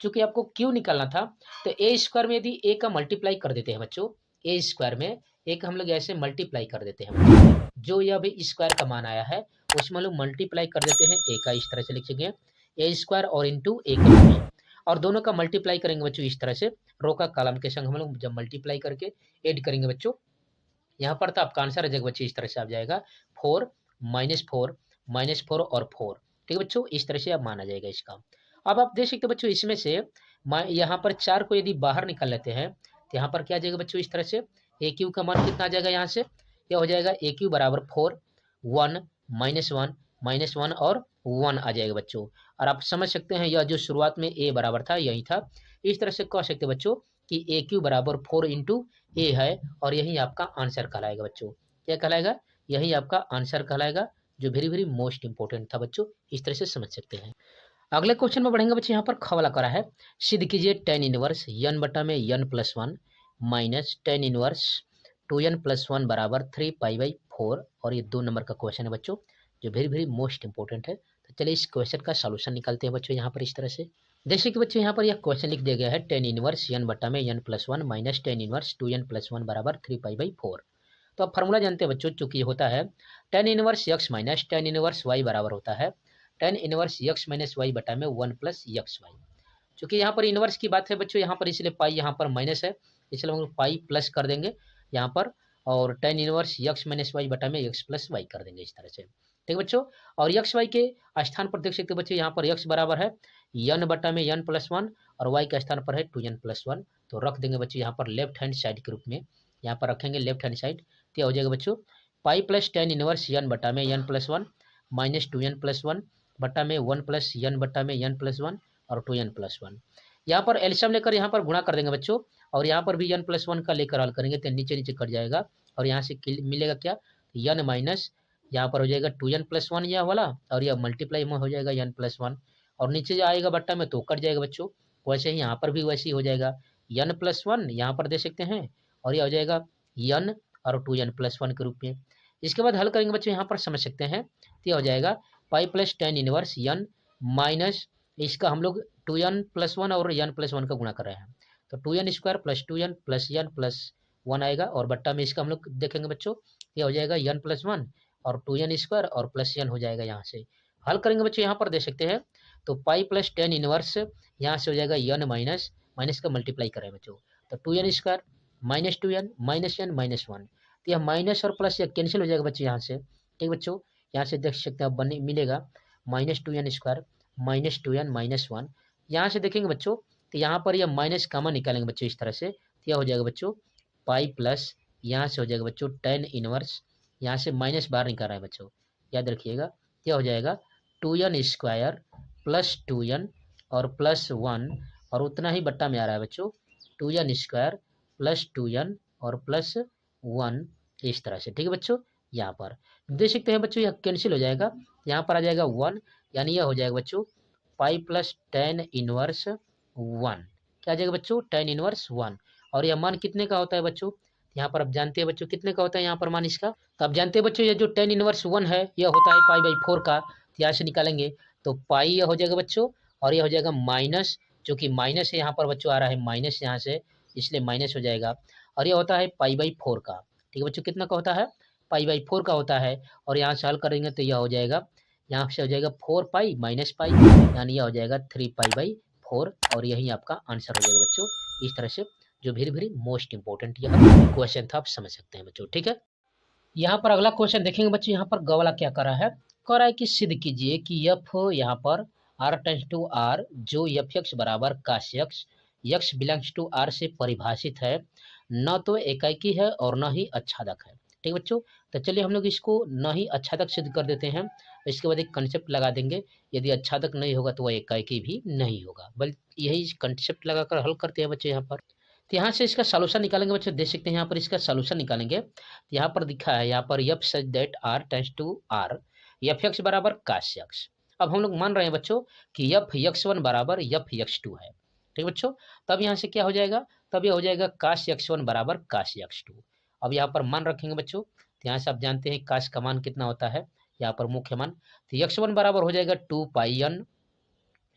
चूंकि आपको क्यू निकालना था तो ए स्क्वायर में यदि ए का मल्टीप्लाई कर देते हैं बच्चों, ए स्क्वायर में ए का हम लोग ऐसे मल्टीप्लाई कर देते हैं, जो यह भी स्क्वायर का मान आया है उसमें हम लोग मल्टीप्लाई कर देते हैं ए का, इस तरह से लिख सकेंगे ए स्क्वायर और इंटू ए के रूप में, और दोनों का मल्टीप्लाई करेंगे बच्चों इस तरह से रो का कॉलम के संग हम लोग जब मल्टीप्लाई करके ऐड करेंगे बच्चों, यहाँ पर तो आपका आंसर आ जाएगा बच्चे इस तरह से आ जाएगा 4 -4 और 4, ठीक है बच्चों। इस तरह से अब माना जाएगा इसका। अब आप देख सकते हो बच्चों इसमें से यहाँ पर 4 को यदि बाहर निकाल लेते हैं तो यहाँ पर क्या आ जाएगा बच्चों इस तरह से ए क्यू का मान कितना आ जाएगा, यहाँ से यह हो जाएगा ए क्यू बराबर 4 1 -1 और 1 आ जाएगा बच्चों। और आप समझ सकते हैं यह जो शुरुआत में ए बराबर था यही था, इस तरह से कह सकते बच्चों कि ए क्यू बराबर 4 इंटू ए है और यही आपका आंसर कहलाएगा बच्चों। क्या कहलाएगा, यही आपका आंसर कहलाएगा, जो वेरी वेरी मोस्ट इंपोर्टेंट था बच्चों, इस तरह से समझ सकते हैं। अगले क्वेश्चन में बढ़ेंगे बच्चे। यहाँ पर ख वाला करा है सिद्ध कीजिए tan इनवर्स n बटा में n plus 1 minus tan inverse 2n plus 1 बराबर 3π/4, और ये 2 नंबर का क्वेश्चन है बच्चों, जो वेरी वेरी मोस्ट इंपोर्टेंट है। तो चलिए इस क्वेश्चन का सॉल्यूशन निकालते हैं बच्चों। यहाँ पर इस तरह से जैसे कि बच्चों यहाँ पर यह क्वेश्चन लिख दिया गया है tan इनवर्स n बटा में n plus 1 minus tan inverse 2n plus 1 बराबर 3π/4। तो अब फॉर्मूला जानते हैं बच्चों, चूंकि ये होता है tan inverse x minus tan inverse y बराबर होता है tan inverse x minus y बटा में 1 प्लस एक्स वाई। चूंकि यहाँ पर इनवर्स की बात है बच्चों यहाँ पर, इसलिए पाई यहाँ पर माइनस है, इसलिए हम लोग पाई प्लस कर देंगे यहाँ पर, और tan inverse x minus y बटा में x प्लस वाई कर देंगे इस तरह से, ठीक बच्चों। और x y के स्थान पर देख सकते बच्चों यहाँ पर x बराबर है n बटा में n प्लस 1 और y के स्थान पर है 2n प्लस 1, तो रख देंगे बच्चों यहाँ पर लेफ्ट हैंड साइड के रूप में, यहाँ पर रखेंगे लेफ्ट हैंड साइड, तो हो जाएगा बच्चों pi plus tan inverse n बटा में n plus 1 minus 2n plus 1 बटा में 1 प्लस n बटा में n प्लस 1 और 2n प्लस 1। यहाँ पर एल्शियम लेकर यहाँ पर गुणा कर देंगे बच्चों, और यहाँ पर भी n प्लस 1 का लेकर हल करेंगे तो नीचे नीचे कट जाएगा, और यहाँ से मिलेगा क्या n माइनस यहाँ पर हो जाएगा 2n प्लस 1 यह वाला, और यह मल्टीप्लाई में हो जाएगा n प्लस 1, और नीचे जो आएगा बट्टा में तो कट जाएगा बच्चों। वैसे ही यहाँ पर भी वैसे ही हो जाएगा n प्लस 1 यहाँ पर दे सकते हैं, और यह हो जाएगा n और 2n प्लस 1 के रूप में। इसके बाद हल करेंगे बच्चों, यहाँ पर समझ सकते हैं, तो यह हो जाएगा pi plus tan inverse n minus इसका हम लोग 2n प्लस 1 और n प्लस 1 का गुणा कर रहे हैं, तो 2n square plus 2n plus n plus 1 आएगा, और बट्टा में इसका हम लोग देखेंगे बच्चों ये हो जाएगा n प्लस 1 और 2n स्क्वायर और प्लस n हो जाएगा। यहाँ से हल करेंगे बच्चों, यहाँ पर दे सकते हैं तो पाई प्लस tan इनवर्स यहाँ से हो जाएगा n माइनस माइनस का मल्टीप्लाई करें बच्चों, तो 2n square minus 2n minus n minus 1, तो यह माइनस और प्लस यह कैंसिल हो जाएगा बच्चों यहाँ से, ठीक बच्चों। यहाँ से देख सकते हैं बने मिलेगा -2n स्क्वायर -2n माइनस 1, यहाँ से देखेंगे बच्चों तो यहाँ पर यह माइनस कॉमन निकालेंगे बच्चों इस तरह से, तो यह हो जाएगा बच्चों पाई प्लस यहाँ से हो जाएगा बच्चों टेन इनवर्स, यहाँ से माइनस बाहर निकाल रहा है बच्चों, याद रखिएगा, यह हो जाएगा 2n² प्लस 2n और प्लस 1 और उतना ही बट्टा में आ रहा है बच्चों 2n² प्लस 2n और प्लस 1 इस तरह से। ठीक है बच्चों, यहाँ पर देख सकते हैं बच्चों यह कैंसिल हो जाएगा, यहाँ पर आ जाएगा 1, यानी यह हो जाएगा बच्चों पाई प्लस टेन इनवर्स 1, क्या आ जाएगा बच्चों टेन इनवर्स 1। और यह मान कितने का होता है बच्चों, यहाँ पर आप जानते हैं बच्चों कितने का होता है यहाँ पर मान इसका, तो आप जानते हैं बच्चों ये जो टेन इनवर्स 1 है यह होता है पाई बाई 4 का, तो यहाँ से निकालेंगे तो पाई यह हो जाएगा बच्चों और यह हो जाएगा माइनस, जो कि माइनस है यहाँ पर बच्चों आ रहा है माइनस यहाँ से, इसलिए माइनस हो जाएगा, और यह होता है पाई बाई 4 का। ठीक है बच्चों, कितना का होता है पाई बाई 4 का होता है, और यहाँ से हल करेंगे तो यह हो जाएगा, यहाँ से हो जाएगा 4 पाई माइनस पाई, यानी यह हो जाएगा 3 पाई बाई 4, और यही आपका आंसर हो जाएगा बच्चों इस तरह से। जो वेरी वेरी मोस्ट इंपॉर्टेंट यह क्वेश्चन था, आप समझ सकते हैं बच्चों। ठीक है, यहाँ पर अगला क्वेश्चन देखेंगे बच्चों, यहाँ पर गवाला क्या कर रहा है, कह रहा है कि सिद्ध कीजिए कि एफ यहाँ पर r टेंस टू आर जो एफ एक्स बराबर cos x x belongs to R से परिभाषित है, न तो एकाकी है और न ही अच्छादक है। ठीक बच्चों, तो चलिए हम लोग इसको न ही अच्छादक सिद्ध कर देते हैं, इसके बाद एक कंसेप्ट लगा देंगे, यदि अच्छादक नहीं होगा तो वह एकाकी भी नहीं होगा, बल्कि यही कंसेप्ट लगाकर हल करते हैं बच्चों यहाँ पर। तो यहाँ से इसका सॉल्यूशन निकालेंगे बच्चों, देख सकते हैं यहाँ पर इसका सॉल्यूशन निकालेंगे, तो यहाँ पर दिखा है यहाँ पर f such that R tends to R f x बराबर काश एक्स। अब हम लोग मान रहे हैं बच्चों कि एफ x1 बराबर एफ x2 है। ठीक बच्चों, तब यहाँ से क्या हो जाएगा, तब यह हो जाएगा काश x1 बराबर काश x2। अब यहाँ पर मान रखेंगे बच्चों, तो यहाँ से आप जानते हैं काश का मान कितना होता है, यहाँ पर मुख्य मान, तो x1 बराबर हो जाएगा 2 पाई n,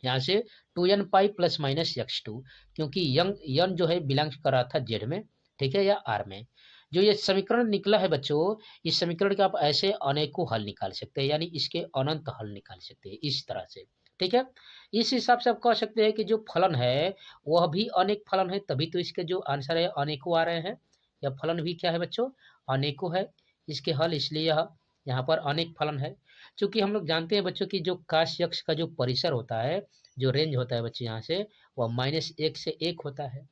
यहाँ से 2n pi plus minus x2, क्योंकि यन जो है बिलोंग्स कर रहा था जेड में, ठीक है, या आर में। जो ये समीकरण निकला है बच्चों, इस समीकरण का आप ऐसे अनेकों हल निकाल सकते हैं, यानी इसके अनंत हल निकाल सकते हैं इस तरह से। ठीक है, इस हिसाब से आप कह सकते हैं कि जो फलन है वह भी अनेक फलन है, तभी तो इसके जो आंसर है अनेकों आ रहे हैं। यह फलन भी क्या है बच्चों, अनेकों है, इसके हल, इसलिए यह यहाँ पर अनेक फलन है। चूंकि हम लोग जानते हैं बच्चों की जो काश यक्ष का जो परिसर होता है, जो रेंज होता है बच्चों यहाँ से, वह -1 से 1 होता है।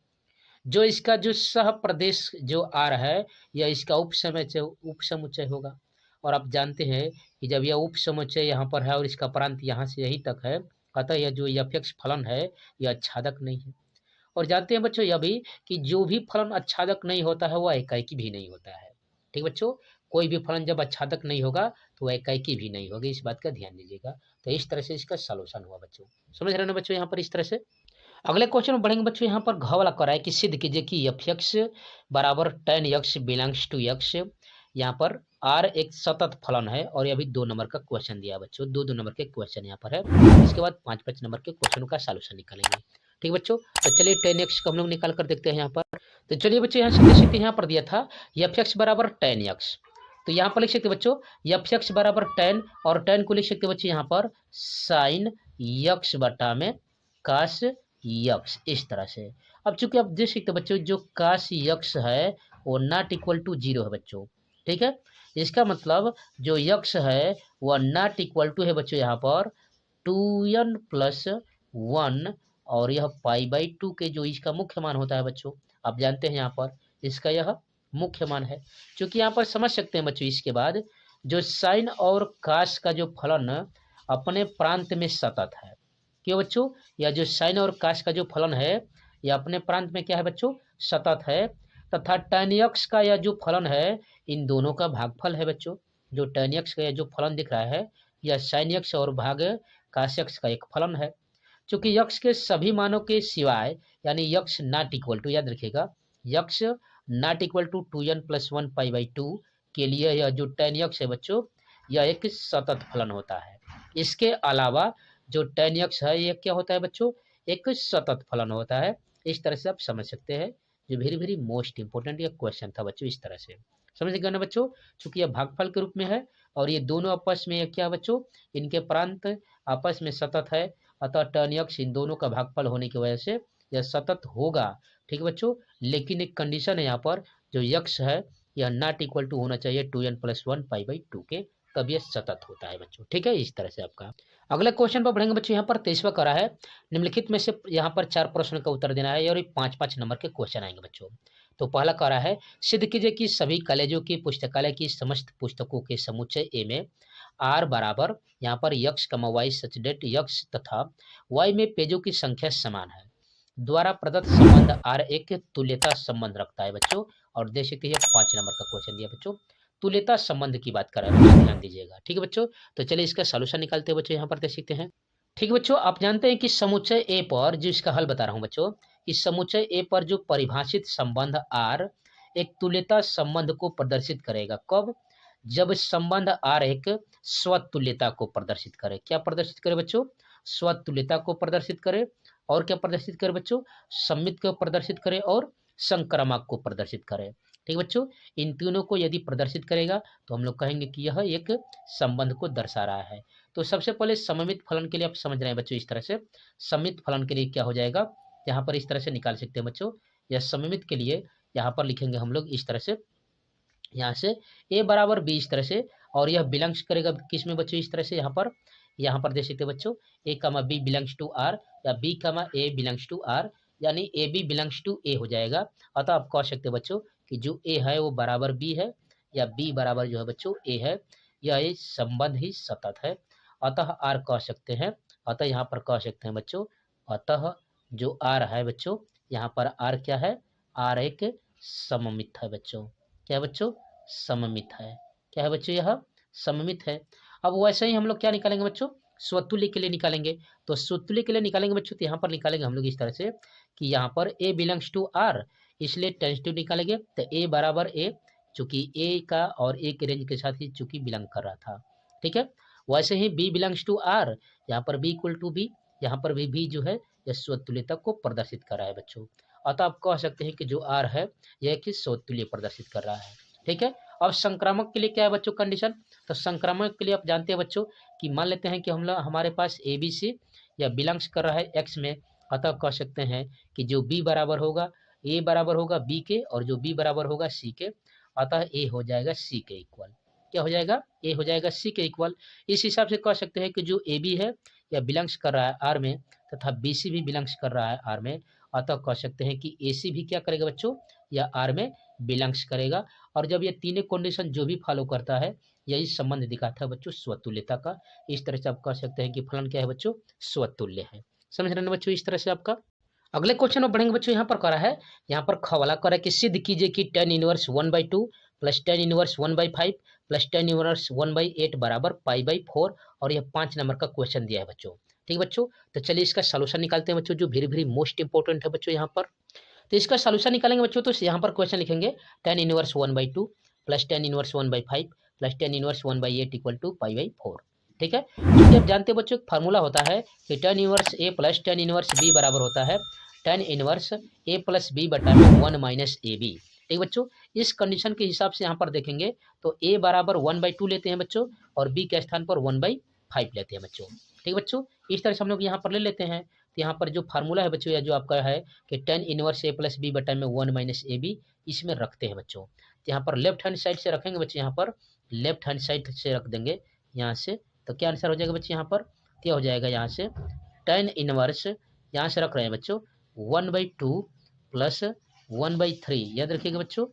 जो इसका जो सह प्रदेश जो आर है, यह इसका उपसमुच्चय होगा, और आप जानते हैं कि जब यह उपसमुच्चय यहाँ पर है और इसका प्रांत यहाँ से यहीं तक है, अतः यह जो एफ एक्स फलन है यह अच्छादक नहीं है। और जानते हैं बच्चों यह भी कि जो भी फलन अच्छादक नहीं होता है वह एकाकी भी नहीं होता है। ठीक बच्चों, कोई भी फलन जब अच्छादक नहीं होगा तो वह एकाकी भी नहीं होगी, इस बात का ध्यान दीजिएगा। तो इस तरह से इसका सॉल्यूशन हुआ बच्चों, समझ रहे ना बच्चों यहाँ पर इस तरह से। अगले क्वेश्चन में बढ़ेंगे बच्चों, यहाँ पर घ वाला कर रहा है कि सिद्ध कीजिए कि एफ एक्स बराबर tan x belongs to x, यहाँ पर r एक सतत फलन है, और यह भी 2 नंबर का क्वेश्चन दिया बच्चों, 2 नंबर के क्वेश्चन यहाँ पर है, इसके बाद 5 नंबर के क्वेश्चन का सॉल्यूशन निकालेंगे। ठीक बच्चों, तो चलिए tan x को हम लोग निकाल कर देखते हैं यहाँ पर। तो चलिए बच्चों यहाँ से देख सकते हैं, यहाँ पर दिया था एफ एक्स बराबर tan x, तो यहाँ पर लिख सकते बच्चों एफ एक्स बराबर tan, और tan को लिख सकते बच्चों यहाँ पर साइन x बटा में काश यक्स, इस तरह से। अब चूंकि आप देख सकते बच्चों जो काश यक्स है वो नॉट इक्वल टू 0 है बच्चों। ठीक है, इसका मतलब जो यक्स है वह नॉट इक्वल टू है बच्चों यहाँ पर 2n प्लस 1, और यह पाई बाई 2 के जो इसका मुख्य मान होता है बच्चों, आप जानते हैं यहाँ पर इसका यह मुख्य मान है। चूंकि यहाँ पर समझ सकते हैं बच्चों, इसके बाद जो साइन और काश का जो फलन अपने प्रांत में सतत है, क्यों बच्चों, यह जो साइन और काश का जो फलन है यह अपने प्रांत में क्या है बच्चों, सतत है, तथा tan x का यह जो फलन है इन दोनों का भागफल है बच्चों। जो tan x का यह जो फलन दिख रहा है यह sin x और भाग काश x का एक फलन है। चूंकि x के सभी मानों के सिवाय, यानी x नॉट इक्वल टू, याद रखिएगा x not equal to 2n plus 1 pi by 2 के लिए यह जो tan x है बच्चों यह एक सतत फलन होता है। इसके अलावा जो tan x है यह क्या होता है बच्चों, एक सतत फलन होता है। इस तरह से आप समझ सकते हैं, जो वेरी वेरी मोस्ट इंपोर्टेंट यह क्वेश्चन था बच्चों, इस तरह से समझ गए ना बच्चों। चूंकि यह भागफल के रूप में है और ये दोनों आपस में क्या बच्चों, इनके प्रांत आपस में सतत है, अतः tan x इन दोनों का भागफल होने की वजह से यह सतत होगा। ठीक है बच्चों, लेकिन एक कंडीशन है यहाँ पर, जो x है यह नॉट इक्वल टू होना चाहिए 2n प्लस 1 पाई बाई 2 के तब यह सतत होता है बच्चों। ठीक है, इस तरह से आपका अगले क्वेश्चन पर बढ़ेंगे बच्चों। यहाँ पर 23वां करा है, निम्नलिखित में से यहाँ पर 4 प्रश्न का उत्तर देना है और ये 5-5 नंबर के क्वेश्चन आएंगे बच्चों। तो पहला करा है, सिद्ध कीजिए कि सभी कॉलेजों की पुस्तकालय की समस्त पुस्तकों के समुच्चय ए में आर बराबर यहाँ पर यक्स कमा वाई सच डेट यक्स तथा वाई में पेजों की संख्या समान है द्वारा प्रदत्त संबंध आर एक तुल्यता संबंध रखता है बच्चों। और देख सकते हैं 5 नंबर का क्वेश्चन दिया बच्चों, तुल्यता संबंध की बात कर रहा है, ध्यान दीजिएगा। ठीक है बच्चों, तो चलिए इसका सॉल्यूशन निकालते हैं बच्चों। यहाँ पर देख सकते हैं। ठीक है बच्चों, आप जानते हैं कि समुच्चय ए पर जो इसका हल बता रहा हूं बच्चों, इस समुच्चय ए पर जो परिभाषित संबंध आर एक तुल्यता संबंध को प्रदर्शित करेगा। कब? जब संबंध आर एक स्वतुल्यता को प्रदर्शित करे। क्या प्रदर्शित करे बच्चों? स्वतुल्यता को प्रदर्शित करे। और क्या प्रदर्शित करे बच्चों? सममित को प्रदर्शित करे और संक्रामक को प्रदर्शित करे। ठीक बच्चों, इन तीनों को यदि प्रदर्शित करेगा तो हम लोग कहेंगे कि यह एक संबंध को दर्शा रहा है। तो सबसे पहले सममित फलन के लिए आप समझ रहे हैं बच्चों, इस तरह से सममित फलन के लिए क्या हो जाएगा, यहाँ पर इस तरह से निकाल सकते हैं बच्चों। यह सममित के लिए यहाँ पर लिखेंगे हम लोग इस तरह से, यहाँ से a बराबर b इस तरह से, और यह बिलोंग्स करेगा किस में बच्चों, इस तरह से यहाँ पर देख सकते हैं बच्चों, a कमा b बिलोंग्स टू r या b कमा a बिलोंग्स टू r, यानी ए बी बिलोंग्स टू ए हो जाएगा। अतः आप कह सकते हैं बच्चों कि जो ए है वो बराबर बी है या बी बराबर जो है बच्चों ए है, यह संबंध ही सतत है। अतः आर कह सकते हैं, अतः यहाँ पर कह सकते हैं बच्चों, अतः जो आर है बच्चों, यहाँ पर आर क्या है, आर एक सममित है बच्चों। क्या है बच्चों? सममित है। क्या है बच्चों? यह सममित है। अब वैसे ही हम लोग क्या निकालेंगे बच्चों, स्वतुल्य के लिए निकालेंगे। तो स्वतुल्य के लिए निकालेंगे बच्चों, तो यहाँ पर निकालेंगे हम लोग इस तरह से कि यहाँ पर a बिलोंग्स टू आर, इसलिए टेंस टू निकालेंगे। तो a बराबर a, चूंकि a का और a के रेंज के साथ ही चूंकि बिलोंग कर रहा था। ठीक है, वैसे ही b बिलोंग्स टू आर, यहाँ पर b इक्वल टू b, यहाँ पर भी b जो है यह स्वतुल्यता को प्रदर्शित कर रहा है बच्चों। अतः आप कह सकते हैं कि जो r है यह कि स्वतुल्य प्रदर्शित कर रहा है। ठीक है, अब संक्रामक के लिए क्या है बच्चों कंडीशन, तो संक्रामक के लिए आप जानते हैं बच्चों कि मान लेते हैं कि हम लोग हमारे पास ए बी सी या बिलोंग्स कर रहा है एक्स में, अतः कह सकते हैं कि जो b बराबर होगा, a बराबर होगा b के, और जो b बराबर होगा c के, अतः a हो जाएगा c के इक्वल। क्या हो जाएगा? a हो जाएगा c के इक्वल। इस हिसाब से कह सकते हैं कि जो ए बी है या बिलोंग्स कर रहा है आर में, तथा बी सी भी बिलोंग्स कर रहा है आर में, अतः कह सकते हैं कि ए सी भी क्या करेगा बच्चों, या आर में बिलोंग्स करेगा। और जब ये तीनों कंडीशन जो भी फॉलो करता है, यही संबंध दिखाता है बच्चों स्वतुल्यता का। इस तरह से आप कह सकते हैं कि फलन क्या है बच्चों, स्वतुल्य है। समझ रहे हैं बच्चों इस तरह से आपका। अगले क्वेश्चन में बढ़ेंगे बच्चों, यहाँ पर करा है, यहाँ पर ख वाला करा कि सिद्ध कीजिए कि tan inverse 1/2 plus tan inverse 1/5 plus tan inverse 1/8 बराबर π/4, और यह 5 नंबर का क्वेश्चन दिया है बच्चों। ठीक है बच्चों, तो चलिए इसका सोल्यूशन निकालते हैं बच्चों, जो वेरी वेरी मोस्ट इंपॉर्टेंट है बच्चों यहाँ पर। तो इसका सोल्यूशन निकालेंगे बच्चों, तो यहाँ पर क्वेश्चन लिखेंगे tan inverse 1/2 plus tan inverse 1/5 plus tan inverse 1/8 equal to π/4। ठीक है, क्योंकि आप जानते हैं बच्चों फार्मूला होता है कि tan inverse a plus tan inverse b बराबर होता है tan inverse a plus b बटा में 1 माइनस ए बी। ठीक बच्चों, इस कंडीशन के हिसाब से यहाँ पर देखेंगे तो a बराबर 1/2 लेते हैं बच्चों, और b के स्थान पर 1/5 लेते हैं बच्चों। ठीक बच्चों, इस तरह से हम लोग यहाँ पर ले लेते हैं। तो यहाँ पर जो फार्मूला है बच्चों, या जो आपका है कि tan inverse a plus b बटा में 1 माइनस ए बी, इसमें रखते हैं बच्चों। तो यहाँ पर लेफ्ट हैंड साइड से रखेंगे बच्चों, यहाँ पर लेफ्ट हैंड साइड से रख देंगे यहाँ से। तो क्या आंसर हो जाएगा बच्चों यहाँ पर, क्या हो जाएगा यहाँ से tan इनवर्स, यहाँ से रख रहे हैं बच्चों 1/2 प्लस 1/3, याद रखिएगा बच्चों,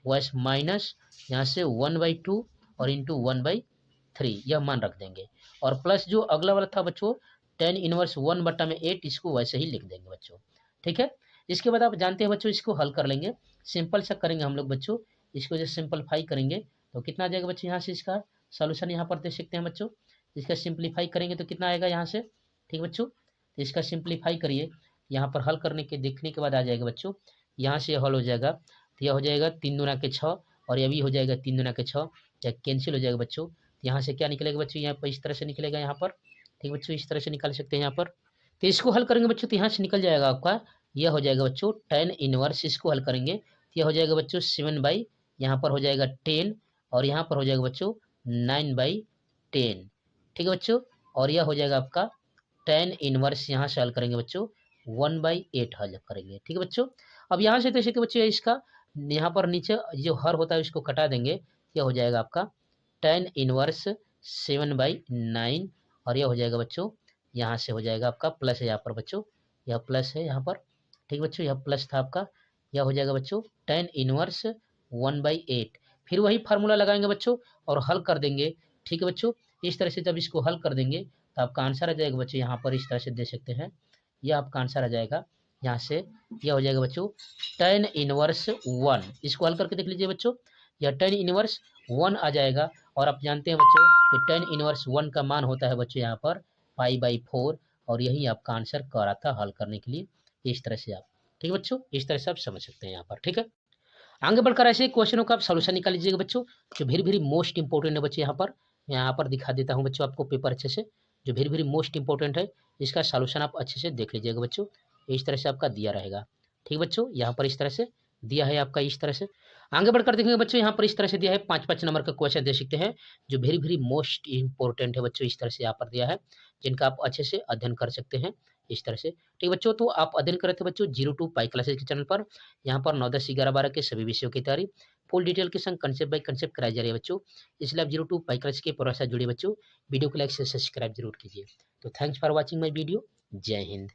वैस माइनस यहाँ से 1/2 और इंटू 1/3, यह मान रख देंगे। और प्लस जो अगला वाला था बच्चों tan इनवर्स 1 बटा में 8, इसको वैसे ही लिख देंगे बच्चों। ठीक है, इसके बाद आप जानते हैं बच्चों इसको हल कर लेंगे, सिंपल सा करेंगे हम लोग बच्चों। इसको जो सिंपलीफाई करेंगे तो कितना आ जाएगा बच्चों, यहाँ से इसका सॉल्यूशन यहाँ पर देख सकते हैं बच्चों। इसका सिंपलीफाई करेंगे तो कितना आएगा यहाँ से। ठीक बच्चों, तो इसका सिंपलीफाई करिए, यहाँ पर हल करने के देखने के बाद आ जाएगा बच्चों, यहाँ से हल हो जाएगा। तो यह हो जाएगा 3 दूना के 6, और यह भी हो जाएगा 3 दूना के 6, या कैंसिल हो जाएगा बच्चों। यहाँ से क्या निकलेगा बच्चों, यहाँ पर इस तरह से निकलेगा यहाँ पर। ठीक बच्चों, इस तरह से निकाल सकते हैं यहाँ पर। तो इसको हल करेंगे बच्चों, तो यहाँ से निकल जाएगा आपका, यह हो जाएगा बच्चों tan इनवर्स, इसको हल करेंगे तो यह हो जाएगा बच्चों 7/, यहाँ पर हो जाएगा 10, और यहाँ पर हो जाएगा बच्चों 9/10। ठीक है बच्चों, और यह हो जाएगा आपका tan इनवर्स, यहाँ से हल करेंगे बच्चों 1/8 हल करेंगे। ठीक है बच्चों, अब यहाँ से देखिए बच्चों इसका यहाँ पर नीचे जो हर होता है इसको कटा देंगे, यह हो जाएगा आपका tan इनवर्स 7/9 और यह हो जाएगा बच्चों, यहाँ से हो जाएगा आपका प्लस है यहाँ पर बच्चों, यह प्लस है यहाँ पर, ठीक बच्चों, यह प्लस था आपका, यह हो जाएगा बच्चों tan इनवर्स 1/8। फिर वही फार्मूला लगाएंगे बच्चों और हल कर देंगे, ठीक है बच्चों। इस तरह से जब इसको हल कर देंगे तो आपका आंसर आ जाएगा बच्चों, यहाँ पर इस तरह से दे सकते हैं, यह आपका आंसर आ जाएगा यहाँ से, यह हो जाएगा बच्चों tan इनवर्स 1। इसको हल करके देख लीजिए बच्चों, यह tan इनवर्स 1 आ जाएगा। और आप जानते हैं बच्चों कि tan इनवर्स 1 का मान होता है बच्चों यहाँ पर π/4, और यही आपका आंसर कर रहा था हल करने के लिए। इस तरह से आप, ठीक है बच्चों, इस तरह से आप समझ सकते हैं यहाँ पर, ठीक है। आगे बढ़कर ऐसे क्वेश्चनों का आप सोल्यूशन निकाल लीजिएगा बच्चों, जो वेरी वेरी मोस्ट इंपॉर्टेंट है बच्चों। यहाँ पर दिखा देता हूँ बच्चों आपको पेपर अच्छे से, जो वेरी वेरी मोस्ट इंपॉर्टेंट है, इसका सोल्यूशन आप अच्छे से देख लीजिएगा बच्चों। इस तरह से आपका दिया रहेगा, ठीक बच्चों, यहाँ पर इस तरह से दिया है आपका, इस तरह से। आगे बढ़कर देखेंगे बच्चों, यहाँ पर इस तरह से दिया है 5-5 नंबर का क्वेश्चन दे सकते हैं, जो वेरी वेरी मोस्ट इंपॉर्टेंट है बच्चों। इस तरह से यहाँ पर दिया है, जिनका आप अच्छे से अध्ययन कर सकते हैं इस तरह से, ठीक बच्चों। तो आप अध्ययन कर रहे थे बच्चों 02 पाई क्लासेज के चैनल पर। यहाँ पर 9, 10, 11, 12 के सभी विषयों की तैयारी फुल डिटेल के संग कंसेप्ट बाय कंसेप्ट कराई जा रही है बच्चों। इसलिए आप 02 पाई क्लास के पूरा साथ जुड़िए बच्चों। वीडियो को लाइक से सब्सक्राइब जरूर कीजिए। तो thanks for watching my video. जय हिंद।